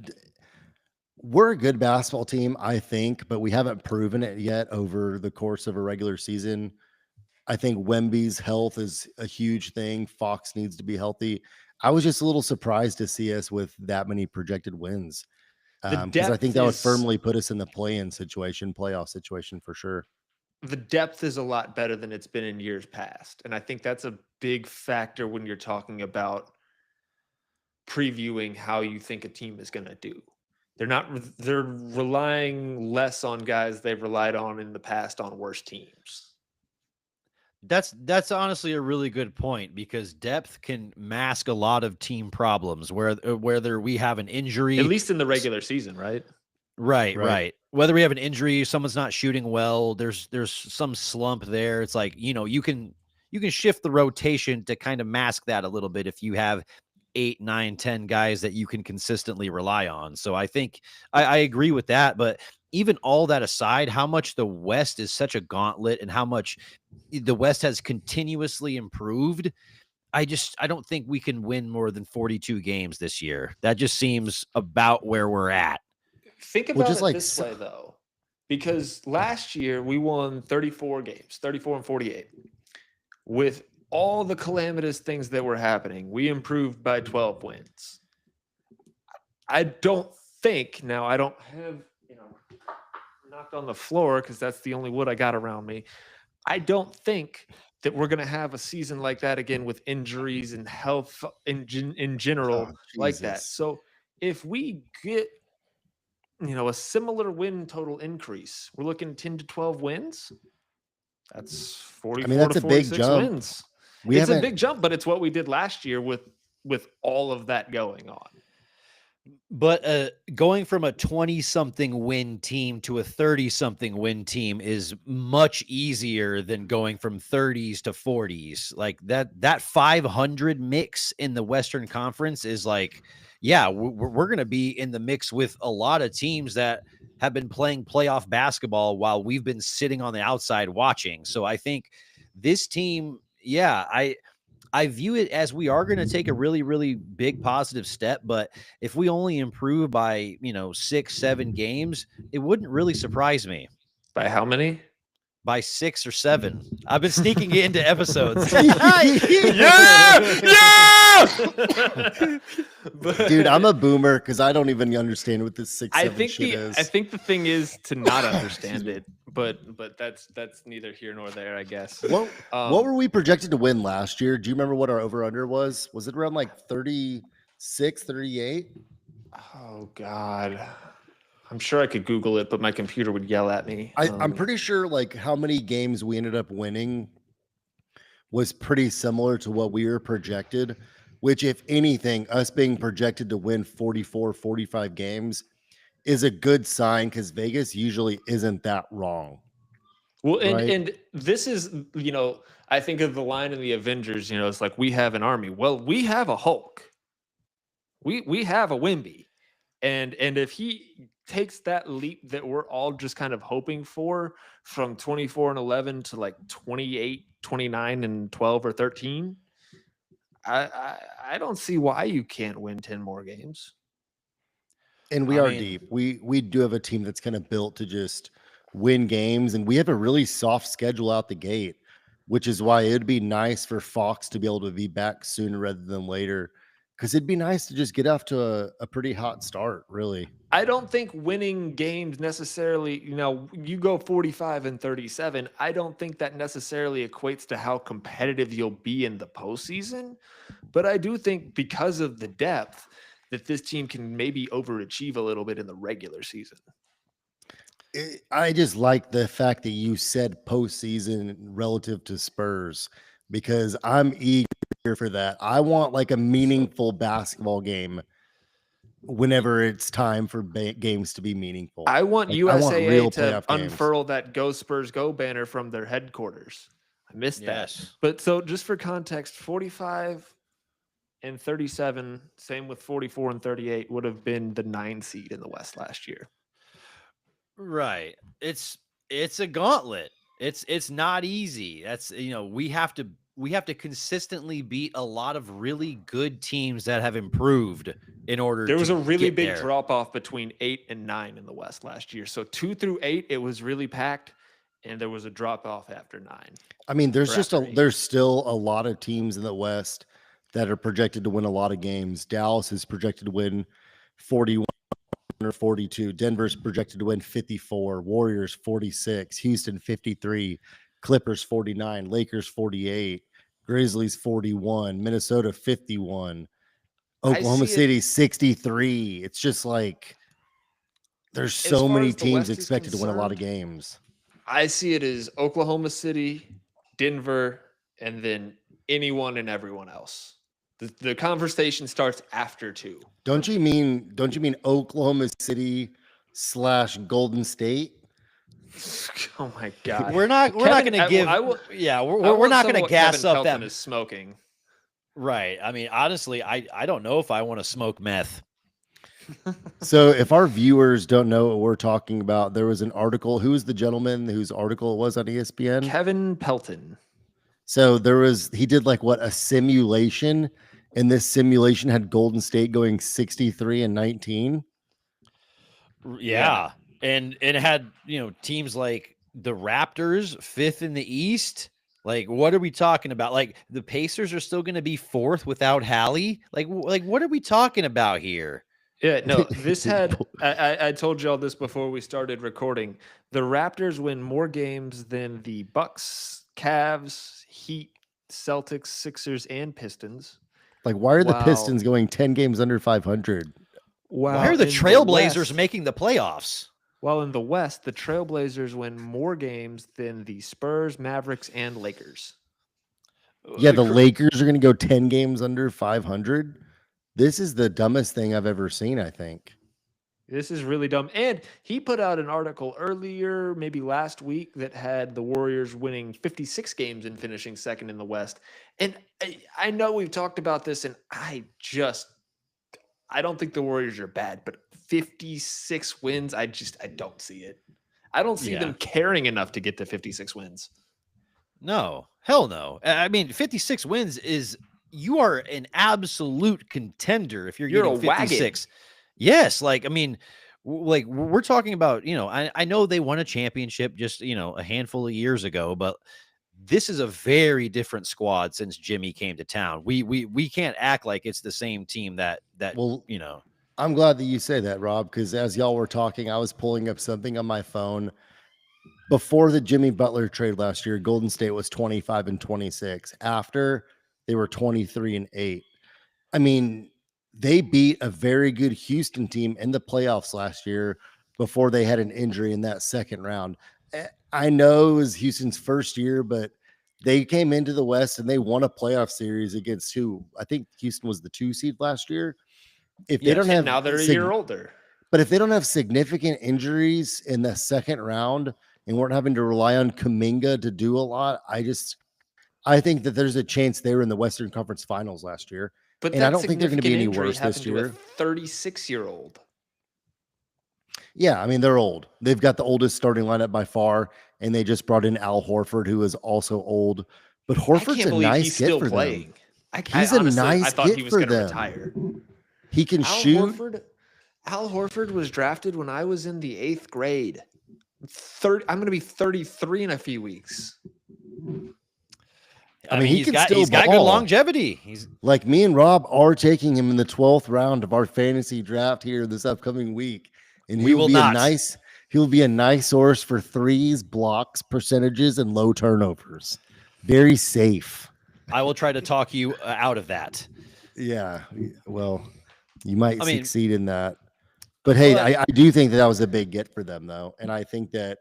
We're a good basketball team, I think, but we haven't proven it yet over the course of a regular season. I think Wemby's health is a huge thing. Fox needs to be healthy. I was just a little surprised to see us with that many projected wins, because I think that would firmly put us in the playoff situation for sure. The depth is a lot better than it's been in years past. And I think that's a big factor when you're talking about previewing how you think a team is going to do. They're relying less on guys they've relied on in the past on worse teams. That's honestly a really good point because depth can mask a lot of team problems whether we have an At injury. least in the regular season, right? Right. Whether we have an injury, someone's not shooting well, there's some slump there. It's like, you can shift the rotation to kind of mask that a little bit if you have 8, 9, 10 guys that you can consistently rely on. So I think I agree with that. But even all that aside, how much the West is such a gauntlet and how much the West has continuously improved, I don't think we can win more than 42 games this year. That just seems about where we're at. Think Well, about just it like this way, though, because last year we won 34 games, 34 and 48. With all the calamitous things that were happening, we improved by 12 wins. I don't think, now I don't have, knocked on the floor because that's the only wood I got around me. I don't think that we're going to have a season like that again with injuries and health in general like that. Jesus. So if we get a similar win total increase, we're looking 10 to 12 wins. That's 44 that's to a big 46 jump. wins. We It's a haven't big jump, but it's what we did last year with all of that going on. But going from a 20-something win team to a 30-something win team is much easier than going from 30s to 40s. Like that 500 mix in the Western Conference is like, yeah, we're going to be in the mix with a lot of teams that have been playing playoff basketball while we've been sitting on the outside watching. So I think this team, yeah, I view it as we are going to take a really, really big positive step. But if we only improve by, 6, 7 games, it wouldn't really surprise me. By how many? By 6 or 7. I've been sneaking it into episodes. Dude, I'm a boomer because I don't even understand what this 6, 7 shit is. I think the thing is to not understand it, but that's neither here nor there, I guess. What were we projected to win last year? Do you remember what our over-under was? Was it around like 36, 38? Oh, God. I'm sure I could Google it, but my computer would yell at me. I'm pretty sure like how many games we ended up winning was pretty similar to what we were projected, which if anything, us being projected to win 44, 45 games is a good sign because Vegas usually isn't that wrong. Well, right? and this is, I think of the line in the Avengers, it's like we have an army. Well, we have a Hulk. We have a Wimby. And if he takes that leap that we're all just kind of hoping for from 24 and 11 to like 28, 29 and 12 or 13, I don't see why you can't win 10 more games. And we are deep. We do have a team that's kind of built to just win games, and we have a really soft schedule out the gate, which is why it'd be nice for Fox to be able to be back sooner rather than later. Because it'd be nice to just get off to a pretty hot start, really. I don't think winning games necessarily, you go 45 and 37. I don't think that necessarily equates to how competitive you'll be in the postseason. But I do think because of the depth that this team can maybe overachieve a little bit in the regular season. I just like the fact that you said postseason relative to Spurs, because I'm eager for that. I want like a meaningful basketball game whenever it's time for games to be meaningful. I want like, USAA to unfurl that Go Spurs Go banner from their headquarters. I missed that. But so just for context, 45 and 37, same with 44 and 38, would have been the 9 seed in the West last year. Right. It's a gauntlet. It's not easy. That's, we have to consistently beat a lot of really good teams that have improved in order. There was a really big drop off between 8 and 9 in the West last year. So 2 through 8, it was really packed, and there was a drop off after 9. I mean, there's still a lot of teams in the West that are projected to win a lot of games. Dallas is projected to win 41 or 42. Denver's projected to win 54. Warriors 46. Houston 53. Clippers 49. Lakers 48. Grizzlies 41. Minnesota 51. Oklahoma City 63. It's just like There's As so far many as the teams West is expected to win a lot of concerned, games. I see it as Oklahoma City, Denver, and then anyone and everyone else. The conversation starts after 2 for Don't you me. mean don't you mean Oklahoma City / Golden State? Oh my god. We're not Kevin, going to give. I will. Yeah, I we're want not some going of to what gas Kevin up that. Pelton is smoking. Right. I mean, honestly, I don't know if I want to smoke meth. So if our viewers don't know what we're talking about, there was an article. Who was the gentleman whose article it was on ESPN? Kevin Pelton. So he did like what, a simulation, and this simulation had Golden State going 63-19. Yeah. And it had, teams like the Raptors, 5th in the East. Like, what are we talking about? Like, the Pacers are still going to be 4th without Hallie. Like, what are we talking about here? Yeah, no, this had I told y'all this before we started recording. The Raptors win more games than the Bucks, Cavs, Heat, Celtics, Sixers, and Pistons. Like, why are the Wow. Pistons going 10 games under 500? Why are the Trailblazers making the playoffs? While in the West, the Trailblazers win more games than the Spurs, Mavericks, and Lakers. Yeah, the Lakers are going to go 10 games under 500. This is the dumbest thing I've ever seen, I think. This is really dumb. And he put out an article earlier, maybe last week, that had the Warriors winning 56 games and finishing second in the West. And I know we've talked about this, and I don't think the Warriors are bad, but 56 wins, I don't see it. I don't see them caring enough to get to 56 wins. No, hell no. I mean, 56 wins is, you are an absolute contender if you're getting 56. Wagon. Yes, like, I mean, like, we're talking about, I know they won a championship just, a handful of years ago, but this is a very different squad since Jimmy came to town. We can't act like it's the same team that Well, I'm glad that you say that, Rob, because as y'all were talking, I was pulling up something on my phone. Before the Jimmy Butler trade last year, Golden State was 25-26. After, they were 23-8. I mean, they beat a very good Houston team in the playoffs last year before they had an injury in that second round. I know it was Houston's first year, but they came into the West and they won a playoff series against who? I think Houston was the 2 seed last year. If they don't have, now they're a year older. But if they don't have significant injuries in the second round and weren't having to rely on Kuminga to do a lot, I think that there's a chance they were in the Western Conference Finals last year. But and I don't think they're going to be any worse this year. A 36-year-old. Yeah, I mean, they're old. They've got the oldest starting lineup by far, and they just brought in Al Horford, who is also old. But Horford's a nice get for them. He's a nice get for them. Retire. He can shoot. Al Horford was drafted when I was in the 8th grade. I'm going to be 33 in a few weeks. I mean, he's got good longevity. He's like, me and Rob are taking him in the 12th round of our fantasy draft here this upcoming week, and he'll be a nice source for threes, blocks, percentages, and low turnovers. Very safe. I will try to talk you out of that. Yeah, well, you might succeed in that. But hey, I do think that was a big get for them, though, and I think that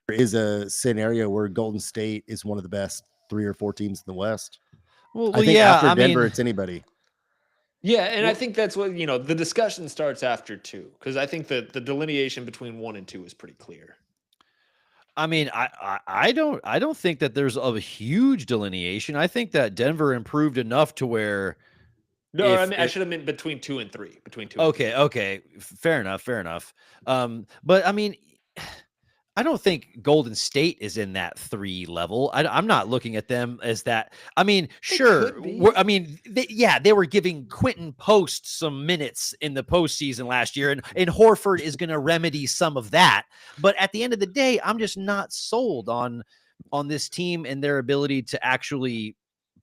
there is a scenario where Golden State is one of the best 3 or 4 teams in the West. Well, I think after Denver, it's anybody. Yeah, and I think that's what, the discussion starts after 2, because I think that the delineation between 1 and 2 is pretty clear. I mean, I don't think that there's a huge delineation. I think that Denver improved enough to where. No, I should have meant between 2 and 3. Between 2. Okay. Fair enough. But I mean, I don't think Golden State is in that 3 level. I'm not looking at them as that. I mean, sure. They were giving Quentin Post some minutes in the postseason last year, and Horford is going to remedy some of that. But at the end of the day, I'm just not sold on this team and their ability to actually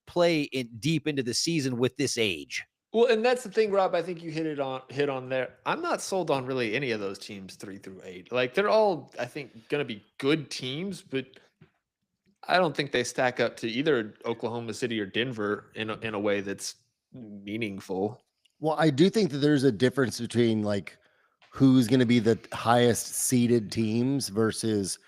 play deep into the season with this age. Well, and that's the thing, Rob. I think you hit on there. I'm not sold on really any of those teams 3 through 8. Like, they're all, I think, going to be good teams, but I don't think they stack up to either Oklahoma City or Denver in a way that's meaningful. Well, I do think that there's a difference between like who's going to be the highest seeded teams versus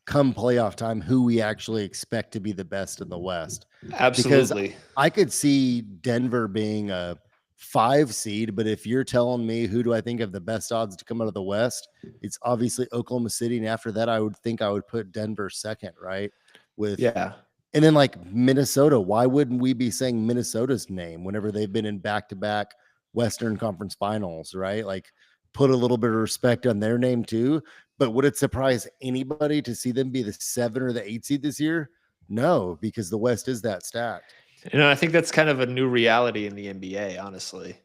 come playoff time, who we actually expect to be the best in the West. Because Absolutely. I could see Denver being a 5 seed, but if you're telling me who do I think have the best odds to come out of the West, it's obviously Oklahoma City. And after that, I would think I would put Denver second, right? With Yeah. And then like Minnesota, why wouldn't we be saying Minnesota's name whenever they've been in back-to-back Western Conference finals, right? Like put a little bit of respect on their name too. But would it surprise anybody to see them be the 7 or the 8 seed this year? No, because the West is that stacked. I think that's kind of a new reality in the NBA, honestly.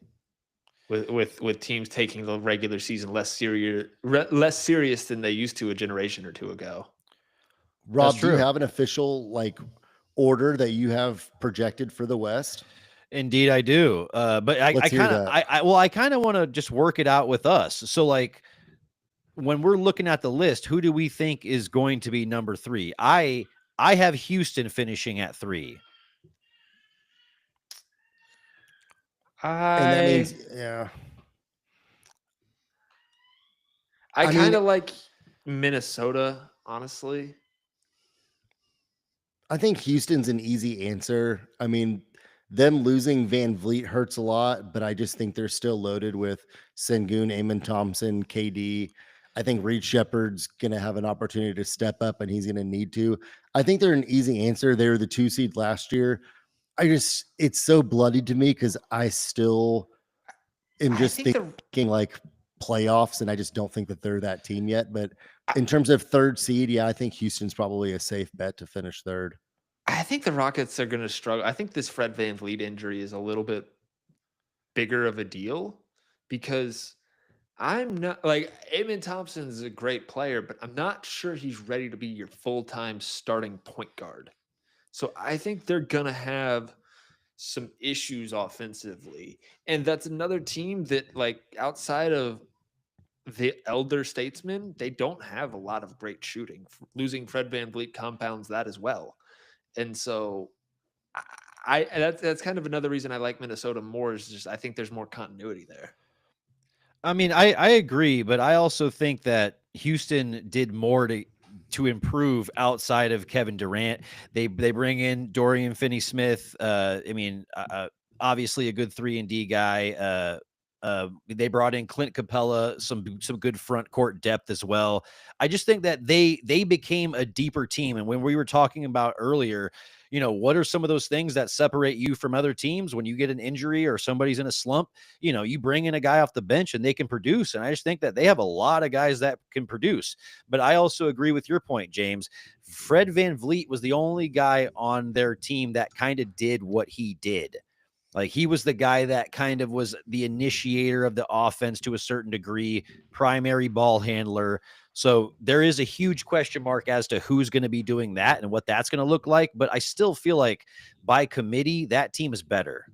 With teams taking the regular season less serious than they used to a generation or two ago. Rob, do you have an official like order that you have projected for the West? Indeed, I do. But I kind of want to just work it out with us. So like when we're looking at the list, who do we think is going to be number 3? I have Houston finishing at 3. And that means, yeah. I kind of like Minnesota, honestly. I think Houston's an easy answer. I mean, them losing Van Vliet hurts a lot, but I just think they're still loaded with Sengun, Amon Thompson, KD. I think Reed Shepard's going to have an opportunity to step up, and he's going to need to. I think they're an easy answer. They were the 2 seed last year. It's so bloody to me because I still am just thinking like playoffs, and I just don't think that they're that team yet. But in terms of 3rd seed, yeah, I think Houston's probably a safe bet to finish 3rd. I think the Rockets are going to struggle. I think this Fred VanVleet injury is a little bit bigger of a deal because I'm not like Amon Thompson is a great player, but I'm not sure he's ready to be your full-time starting point guard. So I think they're going to have some issues offensively. And that's another team that, like, outside of the elder statesmen, they don't have a lot of great shooting. Losing Fred VanVleet compounds that as well. And so that's kind of another reason I like Minnesota more is just I think there's more continuity there. I mean, I agree, but I also think that Houston did more to improve outside of Kevin Durant. They bring in Dorian Finney-Smith. Obviously a good 3-and-D guy. They brought in Clint Capella, some good front court depth as well. I just think that they became a deeper team. And when we were talking about earlier, what are some of those things that separate you from other teams when you get an injury or somebody's in a slump? You bring in a guy off the bench and they can produce. And I just think that they have a lot of guys that can produce. But I also agree with your point, James. Fred VanVleet was the only guy on their team that kind of did what he did. Like he was the guy that kind of was the initiator of the offense to a certain degree, primary ball handler. So there is a huge question mark as to who's going to be doing that and what that's going to look like. But I still feel like by committee, that team is better.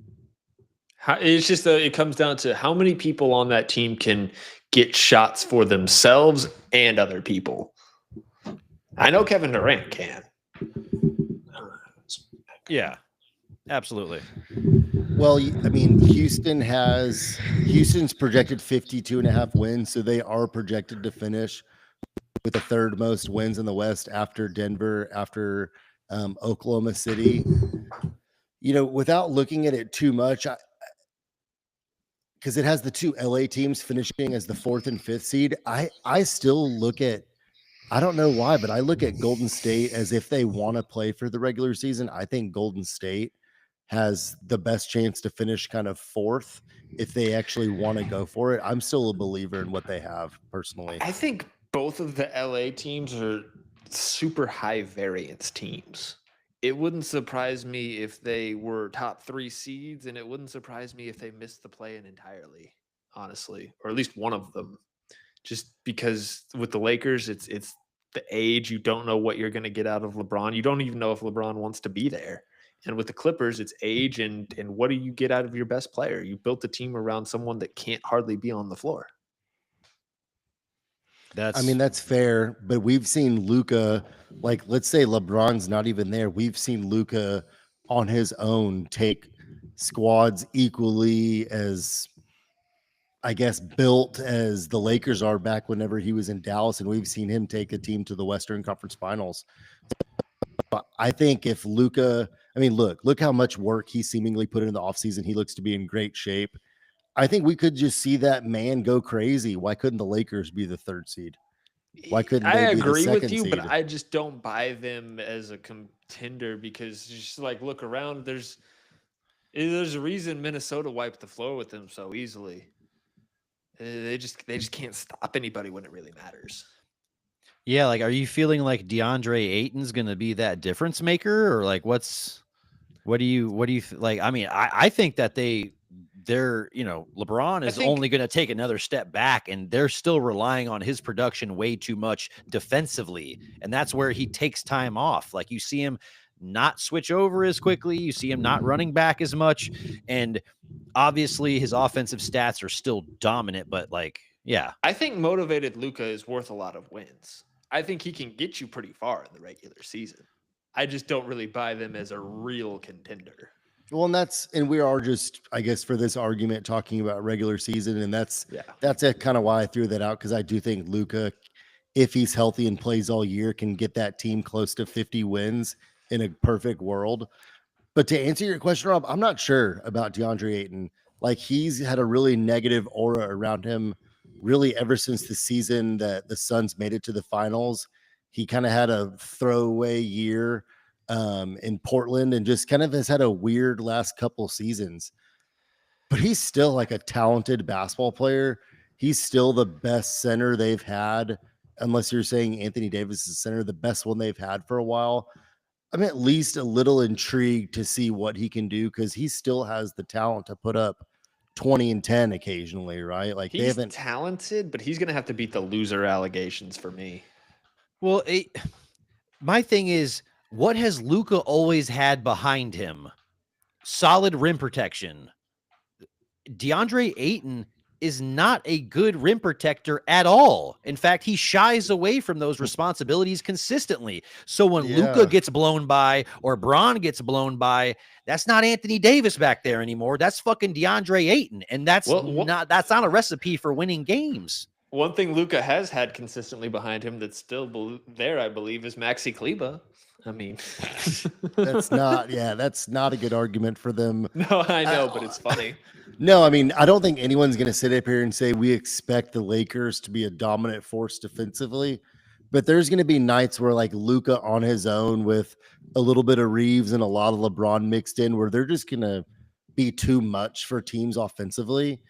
It's just it comes down to how many people on that team can get shots for themselves and other people. I know Kevin Durant can. Yeah, absolutely. Well, I mean, Houston's projected 52.5 wins, so they are projected to finish with the 3rd most wins in the West after Denver, after Oklahoma City. Without looking at it too much, because it has the 2 LA teams finishing as the 4th and 5th seed, I still look at, I don't know why, but I look at Golden State as if they want to play for the regular season. I think Golden State has the best chance to finish kind of 4th if they actually want to go for it. I'm still a believer in what they have personally. I think both of the LA teams are super high variance teams. It wouldn't surprise me if they were top 3 seeds, and it wouldn't surprise me if they missed the play-in entirely, honestly, or at least one of them. Just because with the Lakers, it's the age. You don't know what you're going to get out of LeBron. You don't even know if LeBron wants to be there. And with the Clippers, it's age and what do you get out of your best player? You built a team around someone that can't hardly be on the floor. That's fair, but we've seen Luka, like let's say LeBron's not even there. We've seen Luka on his own take squads equally as I guess, built as the Lakers are back whenever he was in Dallas, and we've seen him take a team to the Western Conference Finals. But I think if Luka, I mean, look how much work he seemingly put in the offseason. He looks to be in great shape. I think we could just see that man go crazy. Why couldn't the Lakers be the 3rd seed? Why couldn't I they be the agree with 2nd you, but seed? I just don't buy them as a contender because just like look around, there's a reason Minnesota wiped the floor with them so easily. They just can't stop anybody when it really matters. Yeah, like, are you feeling like DeAndre Ayton's gonna be that difference maker, or like what do you like? I mean, I think that they're LeBron I is think only going to take another step back, and they're still relying on his production way too much defensively, and that's where he takes time off. Like, you see him not switch over as quickly, you see him not running back as much, and obviously his offensive stats are still dominant, but like, yeah. I think motivated Luka is worth a lot of wins. I think he can get you pretty far in the regular season. I just don't really buy them as a real contender. Well, and we are just, I guess, for this argument talking about regular season, and that's kind of why I threw that out, because I do think Luka, if he's healthy and plays all year, can get that team close to 50 wins in a perfect world. But to answer your question, Rob, I'm not sure about DeAndre Ayton. Like, he's had a really negative aura around him really ever since the season that the Suns made it to the finals. He kind of had a throwaway year in Portland and just kind of has had a weird last couple seasons. But he's still like a talented basketball player. He's still the best center they've had, unless you're saying Anthony Davis is center, the best one they've had for a while. I'm at least a little intrigued to see what he can do, because he still has the talent to put up 20 and 10 occasionally, right? Like, he's talented, but he's going to have to beat the loser allegations for me. Well, my thing is, what has Luka always had behind him? Solid rim protection. DeAndre Ayton is not a good rim protector at all. In fact, he shies away from those responsibilities consistently. So when Luka gets blown by or Bron gets blown by, that's not Anthony Davis back there anymore. That's fucking DeAndre Ayton. And that's not a recipe for winning games. One thing Luka has had consistently behind him that's still there, I believe, is Maxi Kleber. I mean, that's not a good argument for them. No, I know, but it's funny. No, I mean, I don't think anyone's going to sit up here and say we expect the Lakers to be a dominant force defensively, but there's going to be nights where, like, Luka on his own with a little bit of Reeves and a lot of LeBron mixed in, where they're just going to be too much for teams offensively.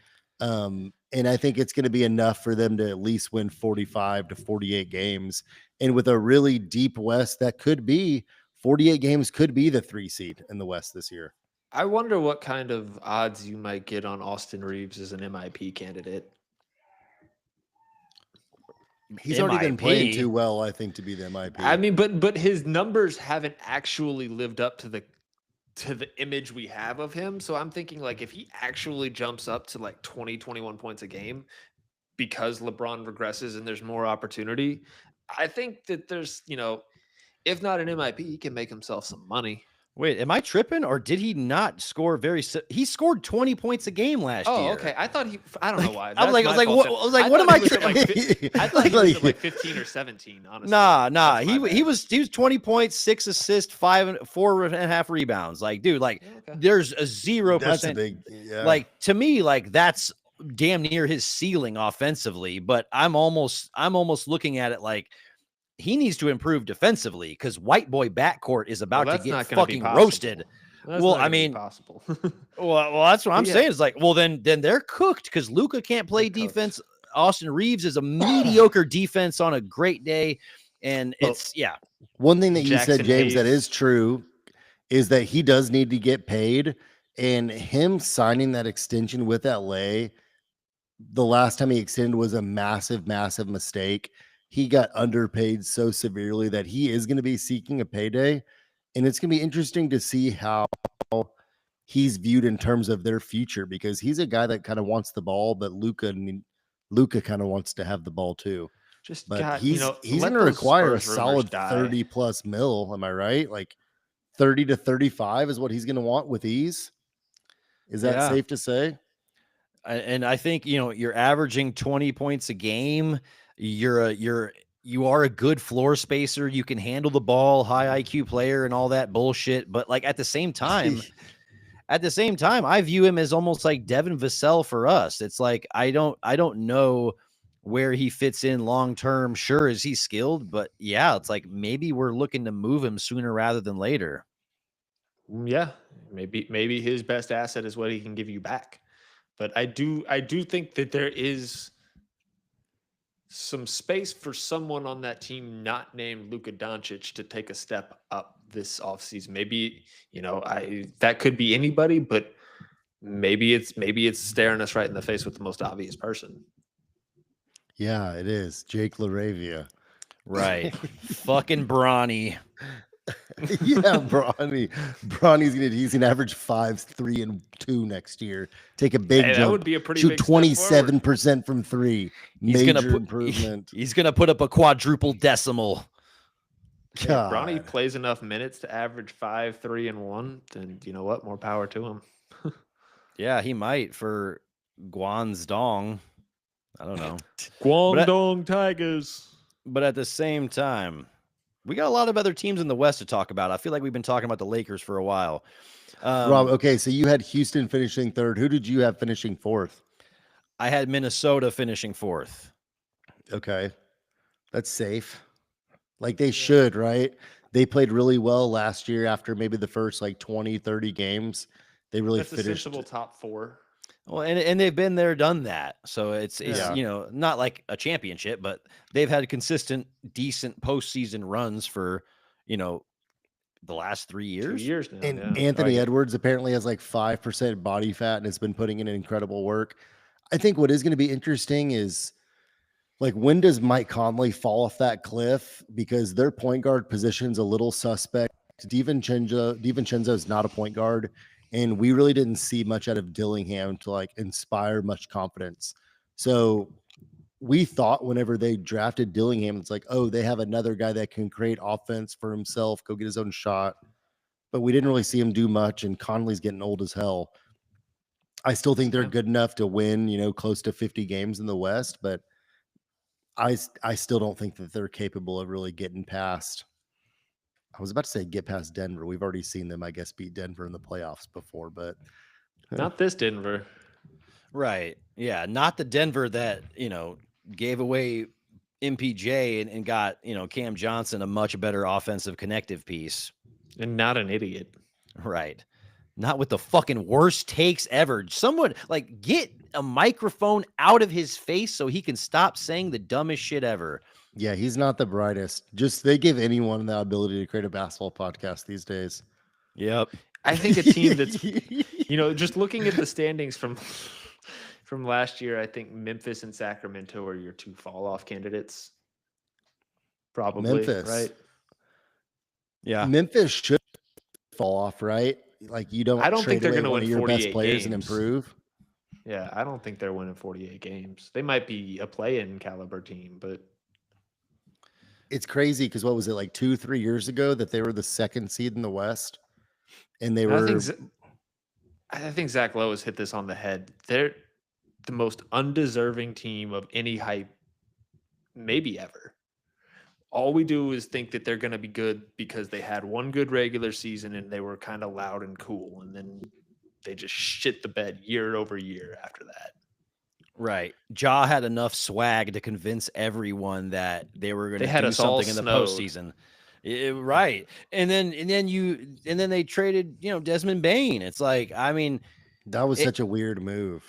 And I think it's going to be enough for them to at least win 45 to 48 games. And with a really deep West, that could be 48 games, could be the 3 seed in the West this year. I wonder what kind of odds you might get on Austin Reeves as an MIP candidate. He's already been playing too well, I think, to be the MIP. I mean, but his numbers haven't actually lived up to the image we have of him. So I'm thinking, like, if he actually jumps up to like 20, 21 points a game because LeBron regresses and there's more opportunity, I think that there's, if not an MIP, he can make himself some money. Wait, am I tripping, or did he not score he scored 20 points a game last year? Oh, okay. I thought I don't know why. I was like, what am I tripping? I thought he was like 15 or 17, honestly. Nah. He was 20 points, 6 assists, 4.5 rebounds. Like, dude, like, there's a 0%. That's a big, like, to me, like, that's damn near his ceiling offensively, but I'm almost looking at it like, he needs to improve defensively, because white boy backcourt is about to get fucking roasted. Well, I mean, possible. well, that's what I'm saying. Is like, well, then they're cooked, because Luka can't play defense. Austin Reeves is a mediocre defense on a great day, and it's One thing that you said, James, that is true, is that he does need to get paid, and him signing that extension with LA, the last time he extended was a massive, massive mistake. He got underpaid so severely that he is going to be seeking a payday. And it's going to be interesting to see how he's viewed in terms of their future, because he's a guy that kind of wants the ball, but Luka kind of wants to have the ball too. He's going to require a solid 30 plus mil. Am I right? Like 30 to 35 is what he's going to want with ease. Is that safe to say? And I think, you're averaging 20 points a game. You are a good floor spacer. You can handle the ball, high IQ player and all that bullshit. But like at the same time, I view him as almost like Devin Vassell for us. It's like I don't know where he fits in long term. Sure, is he skilled? But yeah, it's like maybe we're looking to move him sooner rather than later. Yeah, maybe his best asset is what he can give you back. But I do think that there is some space for someone on that team not named Luka Doncic to take a step up this offseason. Maybe, I that could be anybody, but maybe it's staring us right in the face with the most obvious person. Yeah, it is. Jake LaRavia. Right. Fucking Bronny. Yeah, he's gonna average 5, 3, and 2 next year. Take a big Hey, that jump. would be a pretty Shoot big step forward. 27% from 3. Major improvement. He's gonna put up a quadruple decimal. If God. Bronny plays enough minutes to average 5, 3, and 1, then you know what? More power to him. Yeah, he might for Guangdong. I don't know. Guangdong Tigers. But at the same time, we got a lot of other teams in the West to talk about. I feel like we've been talking about the Lakers for a while. Rob, okay, so you had Houston finishing 3rd. Who did you have finishing 4th? I had Minnesota finishing 4th. Okay. That's safe. Like they should, right? They played really well last year after maybe the first like 20, 30 games. They really That's a finished. sensible top 4. Well, and they've been there, done that. So it's Yeah. not like a championship, but they've had consistent, decent postseason runs for, the last 3 2 years. years now. And Yeah. Anthony Edwards apparently has like 5% body fat and has been putting in incredible work. I think what is going to be interesting is like when does Mike Conley fall off that cliff? Because their point guard position's a little suspect. DiVincenzo is not a point guard, and we really didn't see much out of Dillingham to like inspire much confidence. So we thought whenever they drafted Dillingham, it's like, oh, they have another guy that can create offense for himself, go get his own shot. But we didn't really see him do much, and Conley's getting old as hell. I still think they're good enough to win, close to 50 games in the West, but I still don't think that they're capable of really getting past. I was about to say get past Denver. We've already seen them, I guess, beat Denver in the playoffs before, but Not this Denver. Right. Yeah. Not the Denver that, gave away MPJ and got, Cam Johnson a much better offensive connective piece. And not an idiot. Right. Not with the fucking worst takes ever. Someone like get a microphone out of his face so he can stop saying the dumbest shit ever. yeah, he's not the brightest. Just they give anyone the ability to create a basketball podcast these days. Yep. I think a team that's, just looking at the standings from last year, I think Memphis and Sacramento are your 2 fall-off candidates. Probably, Memphis. right? Yeah. Memphis should fall off, right? Like you don't. I don't think trade they're away going to one win of your 48 best players and games. improve. Yeah, I don't think they're winning 48 games. They might be a play-in caliber team, but It's crazy because what was it like 2-3 years ago that they were the 2nd seed in the West, and they were. I think Zach Lowe has hit this on the head. They're the most undeserving team of any hype, maybe ever. All we do is think that they're going to be good because they had one good regular season and they were kind of loud and cool, and then they just shit the bed year over year after that. Right. Ja had enough swag to convince everyone that they were going to do something in the postseason. Right. And then they traded, Desmond Bane. It's like, I mean, that was such a weird move.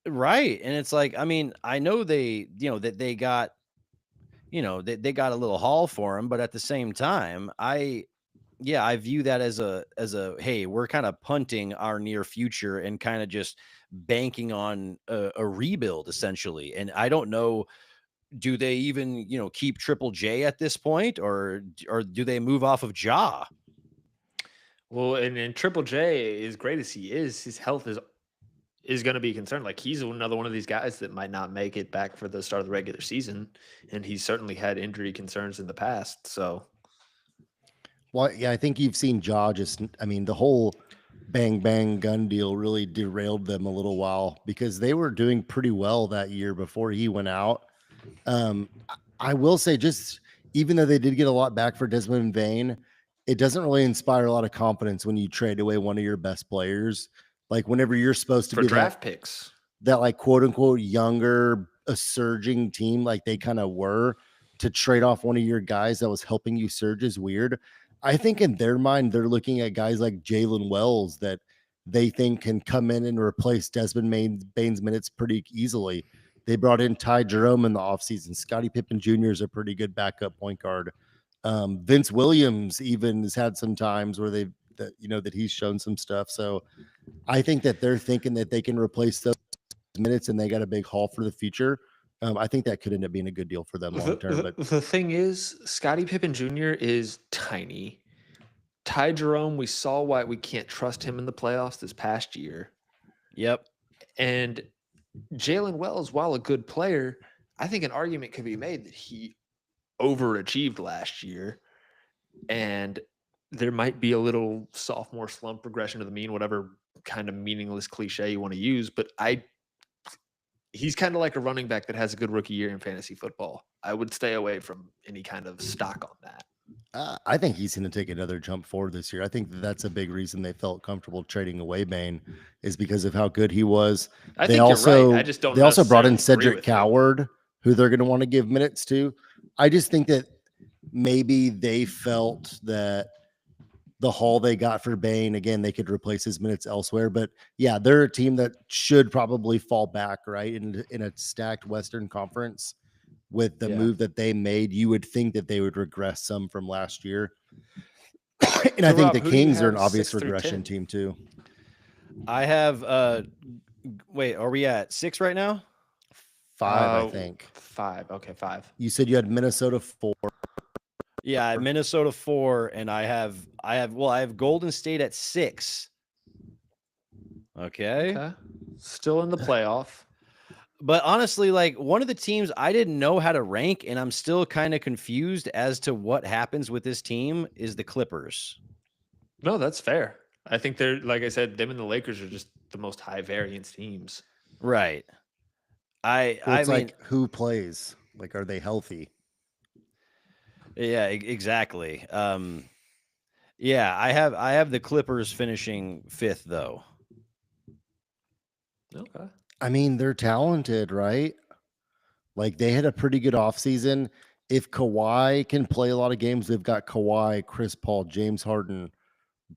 Right. And it's like, I mean, I know they, that they got, they got a little haul for him, but at the same time, I view that as a hey, we're kind of punting our near future and kind of just banking on a rebuild essentially. And I don't know, do they even keep Triple J at this point, or do they move off of Ja? Well, and Triple J, as great as he is, his health is going to be concerned. Like he's another one of these guys that might not make it back for the start of the regular season, and he's certainly had injury concerns in the past. So, well, yeah, I think you've seen Ja just. I mean, the whole bang bang gun deal really derailed them a little while because they were doing pretty well that year before he went out. I will say, just even though they did get a lot back for Desmond Vane, it doesn't really inspire a lot of confidence when you trade away one of your best players. Like whenever you're supposed to For be draft picks. that like quote unquote younger, a surging team like they kind of were, to trade off one of your guys that was helping you surge is weird. I think in their mind, they're looking at guys like Jalen Wells that they think can come in and replace Desmond Bane's minutes pretty easily. They brought in Ty Jerome in the offseason. Scottie Pippen Jr. is a pretty good backup point guard. Vince Williams even has had some times where that he's shown some stuff. So I think that they're thinking that they can replace those minutes and they got a big haul for the future. I think that could end up being a good deal for them long term. But The thing is, Scottie Pippen Jr. is tiny. Ty Jerome, we saw why we can't trust him in the playoffs this past year. Yep. And Jalen Wells, while a good player, I think an argument could be made that he overachieved last year. And there might be a little sophomore slump, regression to the mean, whatever kind of meaningless cliche you want to use. But he's kind of like a running back that has a good rookie year in fantasy football. I would stay away from any kind of stock on that. I think he's going to take another jump forward this year. I think that's a big reason they felt comfortable trading away Bane is because of how good he was. I think you're right. I just don't. They also brought in necessarily agree Cedric with Coward, who they're going to want to give minutes to. I just think that maybe they felt that the haul they got for Bane, again, they could replace his minutes elsewhere. But yeah, they're a team that should probably fall back, right? In a stacked Western Conference with the move that they made, you would think that they would regress some from last year. And I think the Kings are an obvious regression team too. I have wait, are we at 6 right now? 5, I think. 5. Okay, 5. You said you had Minnesota 4. Yeah, Minnesota 4, and I have Golden State at 6. Okay. Still in the playoff. But honestly, like one of the teams I didn't know how to rank, and I'm still kind of confused as to what happens with this team is the Clippers. No, that's fair. I think they're, like I said, them and the Lakers are just the most high variance teams. Right. I mean, like who plays? Like, are they healthy? Yeah, exactly. Yeah, I have the Clippers finishing 5th though. Okay. I mean, they're talented, right? Like they had a pretty good offseason. If Kawhi can play a lot of games, they've got Kawhi, Chris Paul, James Harden,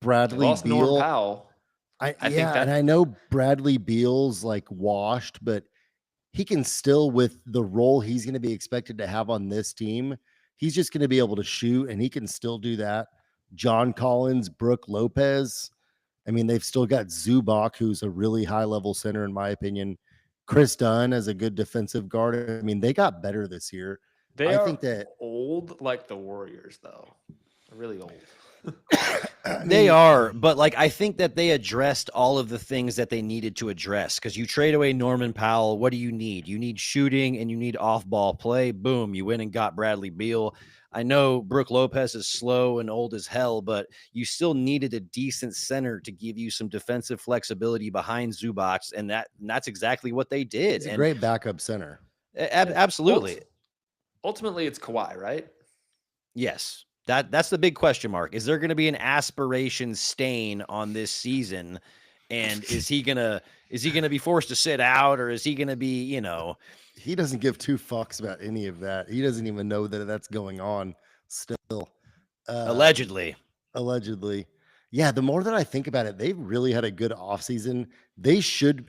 Bradley Beal. Norm Powell. I think and I know Bradley Beal's like washed, but he can still, with the role he's going to be expected to have on this team, he's just going to be able to shoot, and he can still do that. John Collins, Brooke Lopez. I mean, they've still got Zubac, who's a really high-level center, in my opinion. Chris Dunn as a good defensive guard. I mean, they got better this year. I think that old like the Warriors, though. They're really old. They are, but like I think that they addressed all of the things that they needed to address, because you trade away Norman Powell. What do you need? You need shooting and you need off-ball play. Boom, you went and got Bradley Beal. I know Brooke Lopez is slow and old as hell, but you still needed a decent center to give you some defensive flexibility behind Zubac, and that's exactly what they did. It's a great backup center. Absolutely. Ultimately, it's Kawhi, right? Yes. That's the big question mark. Is there going to be an aspiration stain on this season? And is he gonna be forced to sit out, or is he gonna be, he doesn't give 2 fucks about any of that. He doesn't even know that that's going on still. Allegedly. Yeah. The more that I think about it, they've really had a good offseason. They should,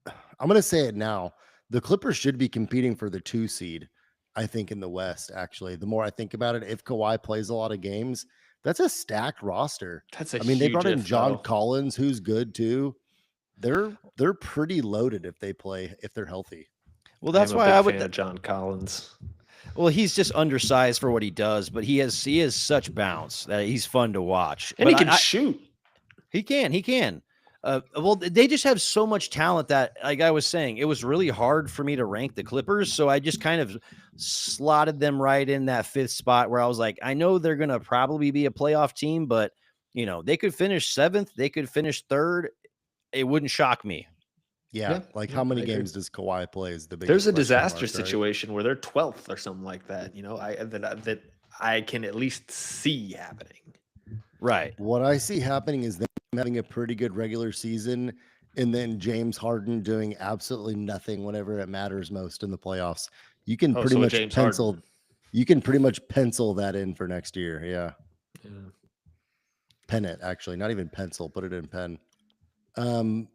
I'm going to say it now. The Clippers should be competing for the 2 seed. I think in the West, actually, the more I think about it, if Kawhi plays a lot of games, that's a stacked roster. They brought in John Collins, who's good too. They're pretty loaded if they're healthy. Well, that's why I would John Collins. Well, he's just undersized for what he does, but he has such bounce that he's fun to watch. And but he can shoot. He can. Well, they just have so much talent that, like I was saying, it was really hard for me to rank the Clippers. So I just kind of slotted them right in that 5th spot where I was like, I know they're going to probably be a playoff team, but They could finish 7th, they could finish 3rd. It wouldn't shock me. Yeah, like how many I agree. games does Kawhi play is the biggest There's a question disaster mark, right? situation where they're 12th or something like that. That I can at least see happening. Right. What I see happening is them having a pretty good regular season and then James Harden doing absolutely nothing whenever it matters most in the playoffs. You can pretty So much James pencil Harden. you can pretty much pencil that in for next year. Yeah. Yeah. Pen it, actually, not even pencil, put it in pen. Um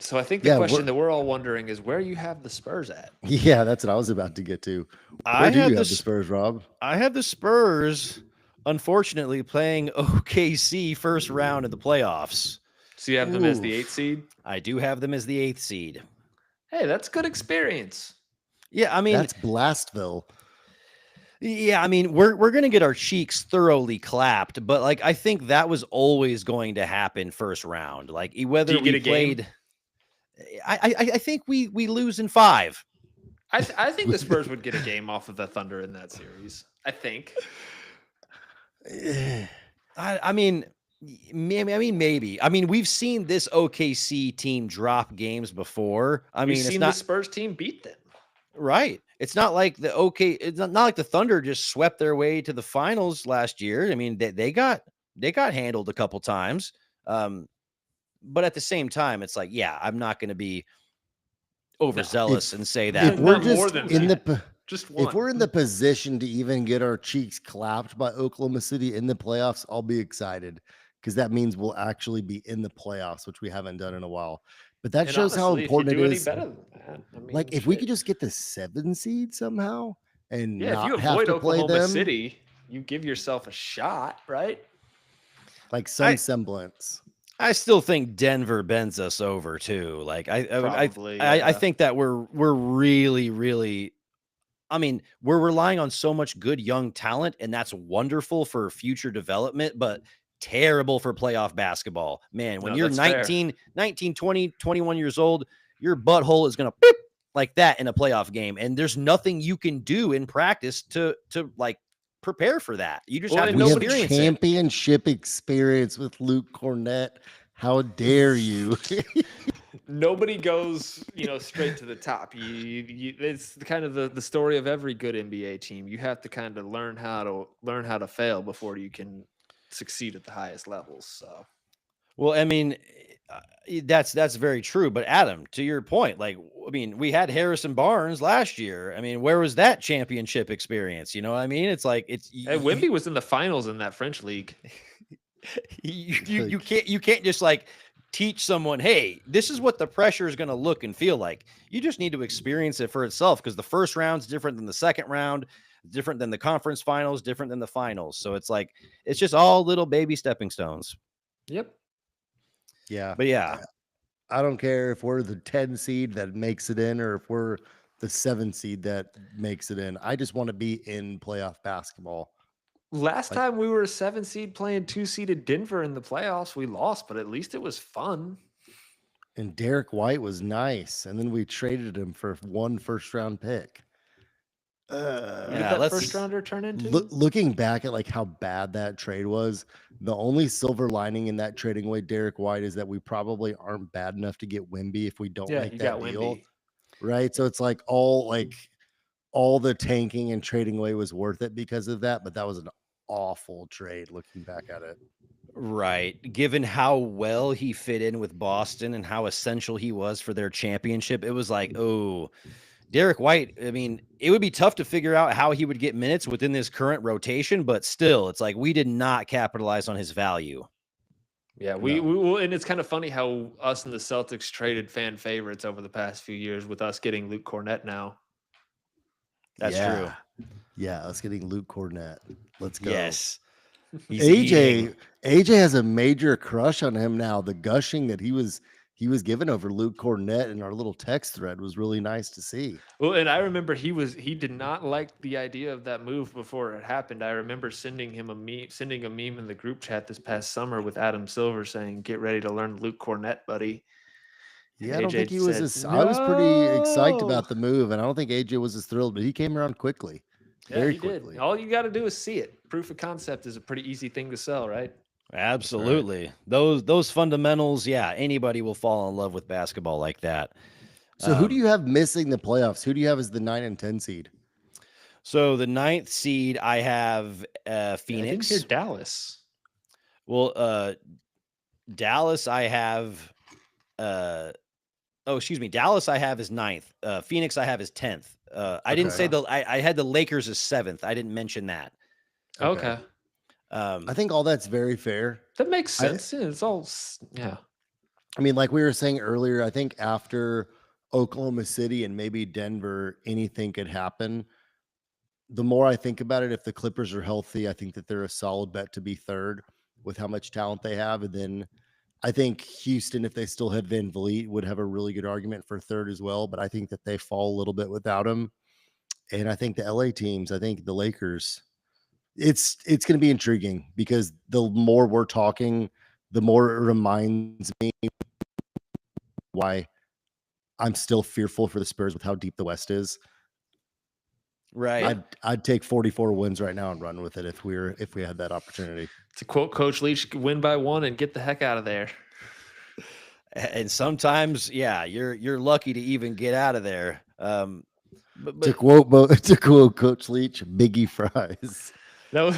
So I think the question that we're all wondering is where you have the Spurs at. Yeah, that's what I was about to get to. I Where do have you the have the Spurs, Rob? I have the Spurs, unfortunately, playing OKC first round of the playoffs. So you have them as the Oof. 8th seed. I do have them as the 8th seed. Hey, that's good experience. Yeah, I mean, That's Blastville. yeah, I mean, we're gonna get our cheeks thoroughly clapped, but like I think that was always going to happen first round. Like whether Do you get we a game? played, I think we lose in 5. I think the Spurs would get a game off of the Thunder in that series. I think. I mean, maybe. I mean, we've seen this OKC team drop games before. I mean, We've it's seen not the Spurs team beat them. right. It's not like it's not like the Thunder just swept their way to the finals last year. I mean, they got handled a couple times. But at the same time, it's like, yeah, I'm not going to be overzealous and say that. If we're Not more just than in that. the Just one. if we're in the position to even get our cheeks clapped by Oklahoma City in the playoffs, I'll be excited because that means we'll actually be in the playoffs, which we haven't done in a while. But that And shows how honestly, important if you it do is. any better than that, I mean, Like if we could just get the 7 seed somehow and if you not have avoid to play Oklahoma them, City, you give yourself a shot, right? like some semblance. I still think Denver bends us over too. Like Probably, I think that we're really, really. I mean, we're relying on so much good young talent, and that's wonderful for future development, but terrible for playoff basketball. Man, when No, you're that's fair. 19, 20, 21 years old, your butthole is going to beep like that in a playoff game. And there's nothing you can do in practice to like prepare for that. You just have to We have experience it. championship experience with Luke Cornett. How dare you? Nobody goes, straight to the top. It's kind of the story of every good NBA team. You have to kind of learn how to fail before you can succeed at the highest levels. So, well, I mean, that's very true. But Adam, to your point, like, I mean, we had Harrison Barnes last year. I mean, where was that championship experience? You know what I mean? It's like hey, Wemby was in the finals in that French league. you can't just like teach someone, hey, this is what the pressure is going to look and feel like. You just need to experience it for itself because the first round's different than the second round, different than the conference finals, different than the finals. So it's like it's just all little baby stepping stones. Yep. Yeah. But yeah, I don't care if we're the 10 seed that makes it in or if we're the 7 seed that makes it in. I just want to be in playoff basketball. Last time we were a 7 seed playing 2-seeded Denver in the playoffs, we lost, but at least it was fun. And Derek White was nice. And then we traded him for 1 first-round pick. What did that first rounder turn into? Looking back at like how bad that trade was, the only silver lining in that trading away Derek White is that we probably aren't bad enough to get Wemby if we don't make that deal. Wemby. Right. So it's like all the tanking and trading away was worth it because of that. But that was an awful trade looking back at it. right. Given how well he fit in with Boston and how essential he was for their championship, it was like, oh, Derek White, I mean, it would be tough to figure out how he would get minutes within this current rotation, but still, it's like we did not capitalize on his value. Yeah, we will, and it's kind of funny how us and the Celtics traded fan favorites over the past few years with us getting Luke Cornett now. That's true. Yeah, us getting Luke Cornett. Let's go. Yes. AJ has a major crush on him now. The gushing that he was given over Luke Cornett in our little text thread was really nice to see. Well, and I remember he did not like the idea of that move before it happened. I remember sending a meme in the group chat this past summer with Adam Silver saying, "Get ready to learn Luke Cornett, buddy." And yeah, I don't think he was I was pretty excited about the move, and I don't think AJ was as thrilled, but he came around quickly. Very quickly. Did. All you got to do is see it. proof of concept is a pretty easy thing to sell, right? Absolutely. Those fundamentals, yeah, anybody will fall in love with basketball like that. So who do you have missing the playoffs? Who do you have as the 9 and 10 seed? So the 9th seed, I have I think Phoenix. you're Dallas. Well, Dallas, I have. Excuse me. Dallas, I have as 9th. Phoenix, I have as 10th. I didn't say I had the Lakers as 7th. I didn't mention that. Okay. I think all that's very fair. That makes sense. Yeah, it's all, yeah. I mean, like we were saying earlier, I think after Oklahoma City and maybe Denver, anything could happen. The more I think about it, if the Clippers are healthy, I think that they're a solid bet to be third with how much talent they have. And then I think Houston, if they still had Van Vliet, would have a really good argument for third as well. But I think that they fall a little bit without him. And I think the LA teams, I think the Lakers, it's going to be intriguing because the more we're talking, the more it reminds me why I'm still fearful for the Spurs with how deep the West is. Right. I'd take 44 wins right now and run with it if we had that opportunity. To quote Coach Leach, win by 1 and get the heck out of there. And sometimes, yeah, you're lucky to even get out of there. But to quote Coach Leach, Biggie Fries. No,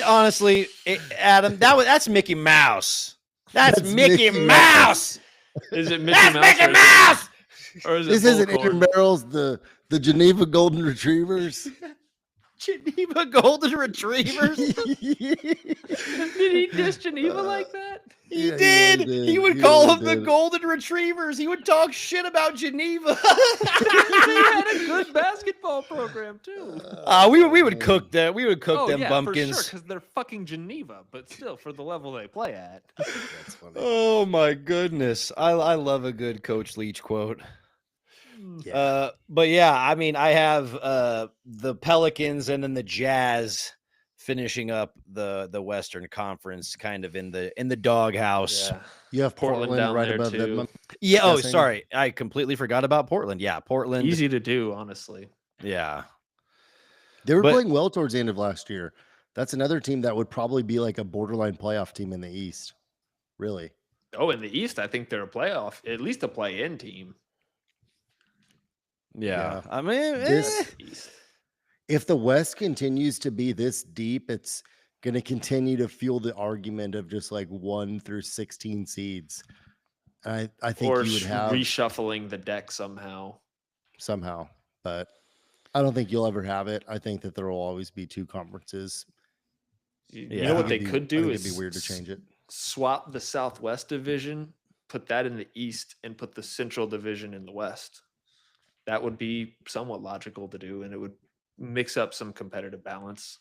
honestly, Adam, that's Mickey Mouse. That's Mickey Mouse. Is it Mickey Mouse? Mickey Mouse. Or is it this isn't intramurals, the Geneva Golden Retrievers. Geneva Golden Retrievers. Did he dish Geneva like that? He did. He would call them the Golden Retrievers. He would talk shit about Geneva. They had a good basketball program too. We would cook them. We would cook them bumpkins. For sure, because they're fucking Geneva, but still for the level they play at. That's funny. Oh my goodness, I love a good Coach Leach quote. Yeah. But yeah, I mean, I have the Pelicans and then the Jazz finishing up the Western Conference, kind of in the doghouse. Yeah. You have Portland down right there above too. them. Yeah. Oh, sorry, I completely forgot about Portland. Yeah, Portland. Easy to do, honestly. Yeah. They were playing well towards the end of last year. That's another team that would probably be like a borderline playoff team in the East. Really? Oh, in the East, I think they're a playoff, at least a play-in team. Yeah. I mean, if the West continues to be this deep, it's going to continue to fuel the argument of just like 1 through 16 seeds. I think or you would have reshuffling the deck somehow, but I don't think you'll ever have it. I think that there will always be 2 conferences. You know what they could do is it'd be weird to change it. Swap the Southwest Division, put that in the East, and put the Central Division in the West. That would be somewhat logical to do, and it would mix up some competitive balance.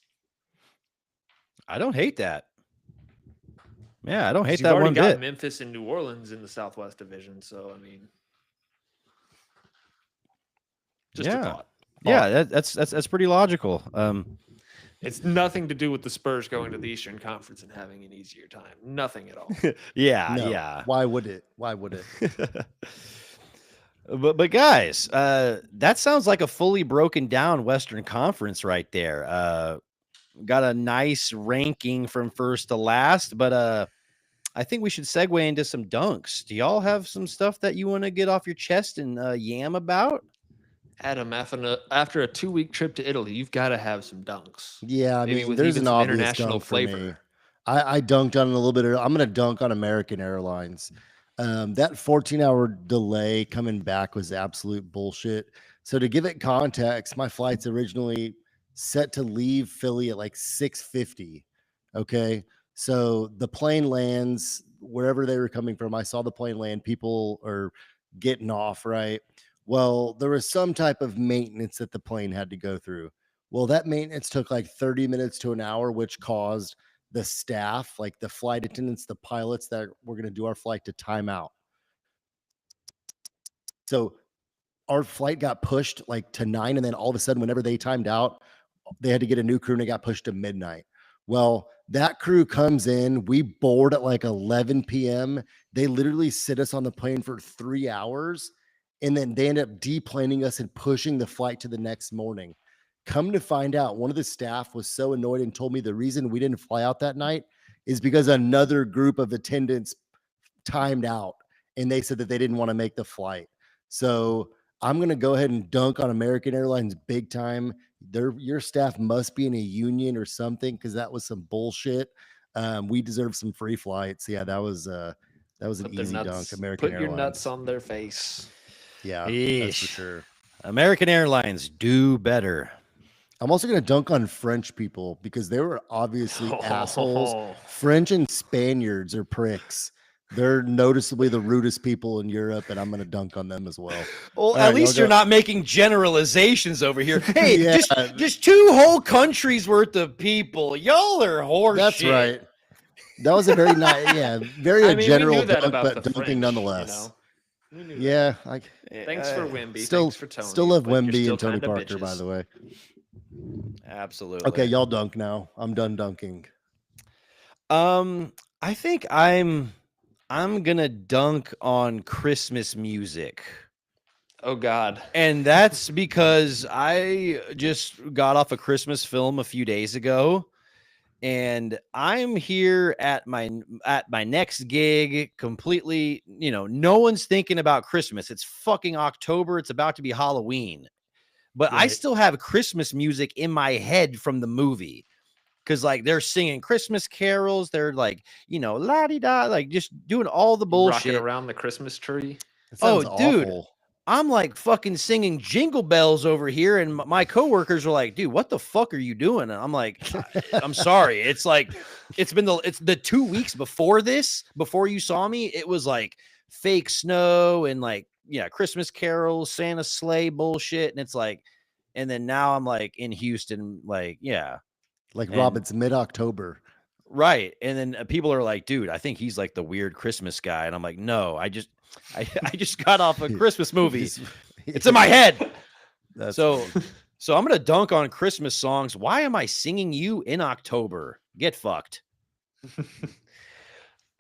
I don't hate that. Yeah, I don't hate You've that already one got bit. Memphis and New Orleans in the Southwest Division, so I mean, just a thought. Yeah, that's pretty logical. It's nothing to do with the Spurs going to the Eastern Conference and having an easier time. Nothing at all. Yeah. Why would it? But guys, that sounds like a fully broken down Western Conference right there. Got a nice ranking from first to last, but I think we should segue into some dunks. Do y'all have some stuff that you want to get off your chest and yam about? Adam, after a 2-week trip to Italy, you've got to have some dunks. Yeah, I Maybe mean, with there's even an some obvious international dunk for me. flavor. I dunked on it a little bit. I'm going to dunk on American Airlines. That 14-hour delay coming back was absolute bullshit. So to give it context, my flight's originally set to leave Philly at like 6:50. Okay. So the plane lands wherever they were coming from. I saw the plane land. People are getting off, right? Well, there was some type of maintenance that the plane had to go through. Well, that maintenance took like 30 minutes to an hour, which caused the staff, like the flight attendants, the pilots that were going to do our flight, to time out. So our flight got pushed like to 9, and then all of a sudden, whenever they timed out, they had to get a new crew, and it got pushed to midnight. Well, that crew comes in, we board at like 11 p.m. They literally sit us on the plane for 3 hours, and then they end up deplaning us and pushing the flight to the next morning. Come to find out, one of the staff was so annoyed and told me the reason we didn't fly out that night is because another group of attendants timed out and they said that they didn't want to make the flight. So I'm going to go ahead and dunk on American Airlines big time. Your staff must be in a union or something, because that was some bullshit. We deserve some free flights. Yeah, that was an easy dunk. American Put Airlines. your nuts on their face. Yeah, that's for Eesh. sure. American Airlines, do better. I'm also going to dunk on French people because they were obviously assholes. French and Spaniards are pricks. They're noticeably the rudest people in Europe, and I'm going to dunk on them as well. Well, All at right, least y'all you're go. not making generalizations over here. Hey, Yeah. just 2 whole countries worth of people. Y'all are horseshit. That's right. That was a very nice, very I mean, general we knew that dunk, about but the dunking French, nonetheless. We knew Yeah, that. Thanks for Wemby. still Thanks for Tony. still love but you're Wemby still and Tony kinda Parker, by bitches. the way. Absolutely. Okay, y'all dunk now. I'm done dunking. I think I'm gonna dunk on Christmas music. Oh God. And that's because I just got off a Christmas film a few days ago, and I'm here at my next gig completely, no one's thinking about Christmas. It's fucking October. It's about to be Halloween. But I Right. still have Christmas music in my head from the movie. Cause like they're singing Christmas carols, they're like, la-di-da, like just doing all the Rocking bullshit. around the Christmas tree. That sounds dude, awful. I'm like fucking singing jingle bells over here, and my coworkers are like, dude, what the fuck are you doing? And I'm like, I'm sorry. It's like it's the 2 weeks before this, before you saw me, it was like fake snow and like Christmas carols, Santa sleigh bullshit. And it's like, and then now I'm like in Houston, like, Like and- Rob, it's mid-October. right. And then people are like, dude, I think he's like the weird Christmas guy. And I'm like, no, I just got off a Christmas movie. It's in my head. So I'm going to dunk on Christmas songs. Why am I singing you in October? Get fucked.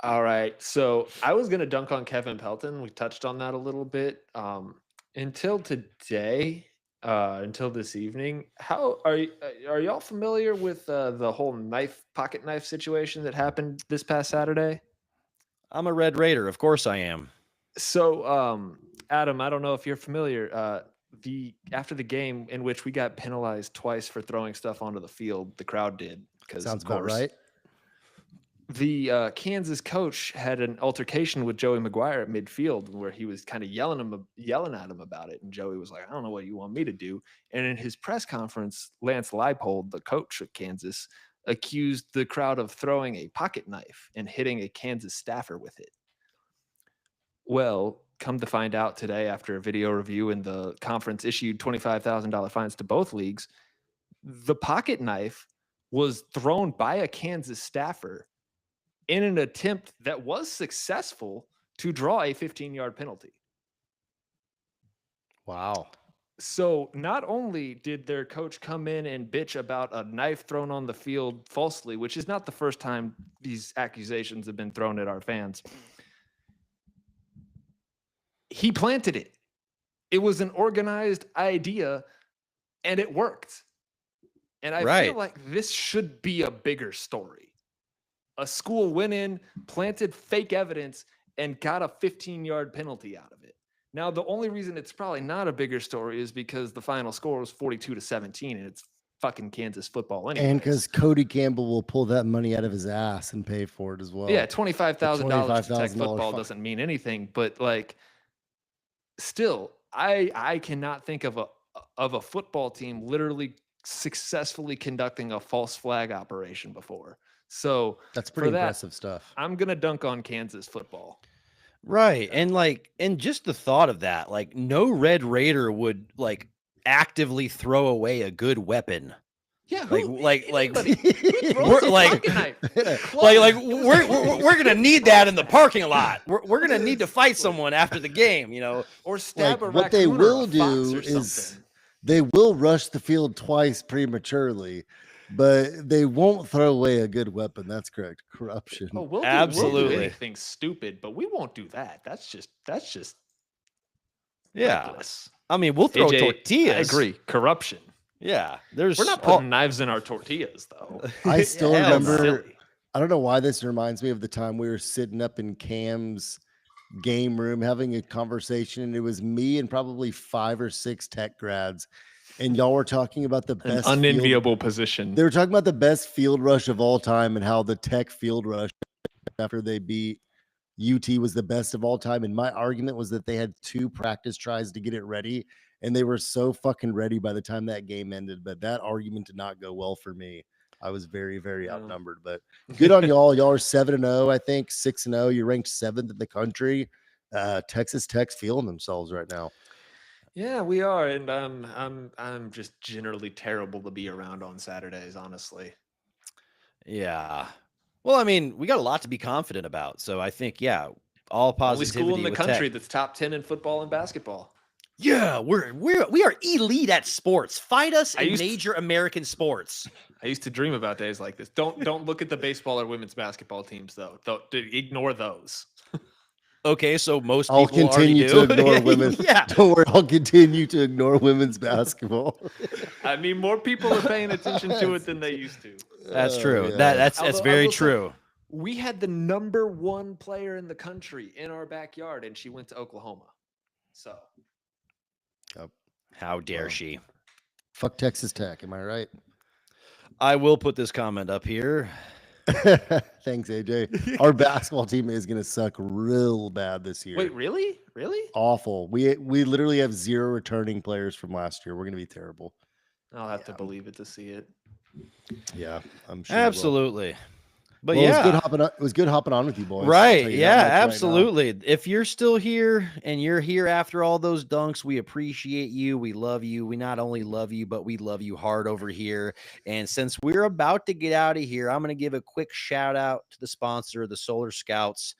All right. So I was gonna dunk on Kevin Pelton. We touched on that a little bit. Until today, until this evening. How are y'all familiar with the whole pocket knife situation that happened this past Saturday? I'm a Red Raider. Of course I am. So, Adam, I don't know if you're familiar. After the game in which we got penalized twice for throwing stuff onto the field, the crowd did. Sounds about right. The Kansas coach had an altercation with Joey McGuire at midfield where he was kind of yelling at him about it. And Joey was like, I don't know what you want me to do. And in his press conference, Lance Leipold, the coach of Kansas, accused the crowd of throwing a pocket knife and hitting a Kansas staffer with it. Well, come to find out today, after a video review and the conference issued $25,000 fines to both leagues, the pocket knife was thrown by a Kansas staffer in an attempt that was successful to draw a 15-yard penalty. Wow. So not only did their coach come in and bitch about a knife thrown on the field falsely, which is not the first time these accusations have been thrown at our fans, he planted it. It was an organized idea, and it worked. And I feel like this should be a bigger story. A school went in, planted fake evidence, and got a 15-yard penalty out of it. Now, the only reason it's probably not a bigger story is because the final score was 42-17, and it's fucking Kansas football anyway. And because Cody Campbell will pull that money out of his ass and pay for it as well. Yeah, $25,000 to protect football fine. doesn't mean anything, but like, still, I cannot think of a football team literally successfully conducting a false flag operation before. So that's pretty impressive stuff. I'm gonna dunk on Kansas football. Right. And just the thought of that, like no Red Raider would like actively throw away a good weapon. Yeah, we're gonna need that in the parking lot. We're gonna need to fight someone after the game, or stab a raccoon. What they will or a do fox or is something. they will rush the field twice prematurely, but they won't throw away a good weapon. That's correct. Corruption. Oh, we'll Absolutely. do anything stupid, but we won't do that. That's just yeah. reckless. I mean, we'll throw AJ, tortillas. I agree. Corruption. Yeah, We're not putting knives in our tortillas, though. I still Hell no. remember. I don't know why this reminds me of the time we were sitting up in Cam's game room having a conversation, and it was me and probably 5 or 6 tech grads, and y'all were talking about the An best unenviable position. They were talking about the best field rush of all time and how the tech field rush after they beat UT was the best of all time. And my argument was that they had 2 practice tries to get it ready, and they were so fucking ready by the time that game ended. But that argument did not go well for me. I was very, very outnumbered. But good on y'all. Y'all are 7-0, I think, 6-0. You're ranked 7th in the country. Texas Tech's feeling themselves right now. Yeah, we are, and I'm just generally terrible to be around on Saturdays, honestly. Yeah. Well, I mean, we got a lot to be confident about. So I think, yeah, all positivity. Only school in the with country Tech. that's top 10 in football and basketball. Yeah, we are elite at sports. Fight us in major American sports. I used to dream about days like this. Don't look at the baseball or women's basketball teams though. Ignore those. Okay, so most I'll people continue to ignore women. Yeah, don't worry. I'll continue to ignore women's basketball. I mean, more people are paying attention to it than they used to. That's true. Yeah. That's very true. We had the number 1 player in the country in our backyard, and she went to Oklahoma. So, how dare she? Fuck Texas Tech. Am I right? I will put this comment up here. Thanks, AJ. Our basketball team is going to suck real bad this year. Wait, really? Really? Awful. We literally have 0 returning players from last year. We're going to be terrible. I'll have to believe it to see it. Yeah, I'm sure. Absolutely. But well, yeah, it was good hopping on with you boys. Right. Yeah, absolutely. If you're still here and you're here after all those dunks, we appreciate you. We love you. We not only love you, but we love you hard over here. And since we're about to get out of here, I'm going to give a quick shout out to the sponsor, the Solar Scouts.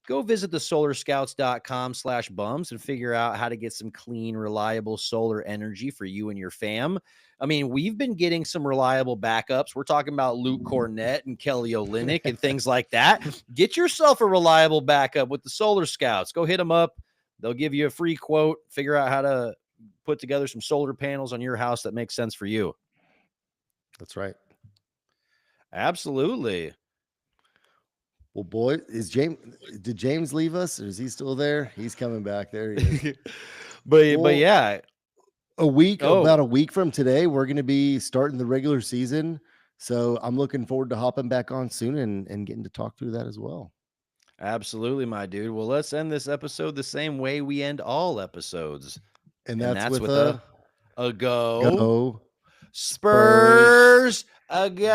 Go visit thesolarscouts.com/bums and figure out how to get some clean, reliable solar energy for you and your fam. I mean, we've been getting some reliable backups. We're talking about Luke Cornett and Kelly Olynyk and things like that. Get yourself a reliable backup with the Solar Scouts. Go hit them up. They'll give you a free quote. Figure out how to put together some solar panels on your house that makes sense for you. That's right. Absolutely. Well, boy, did James leave us, or is he still there? He's coming back. There he is. But yeah. About a week from today, we're going to be starting the regular season. So I'm looking forward to hopping back on soon and getting to talk through that as well. Absolutely, my dude. Well, let's end this episode the same way we end all episodes. And that's with a go. Go Spurs. A go.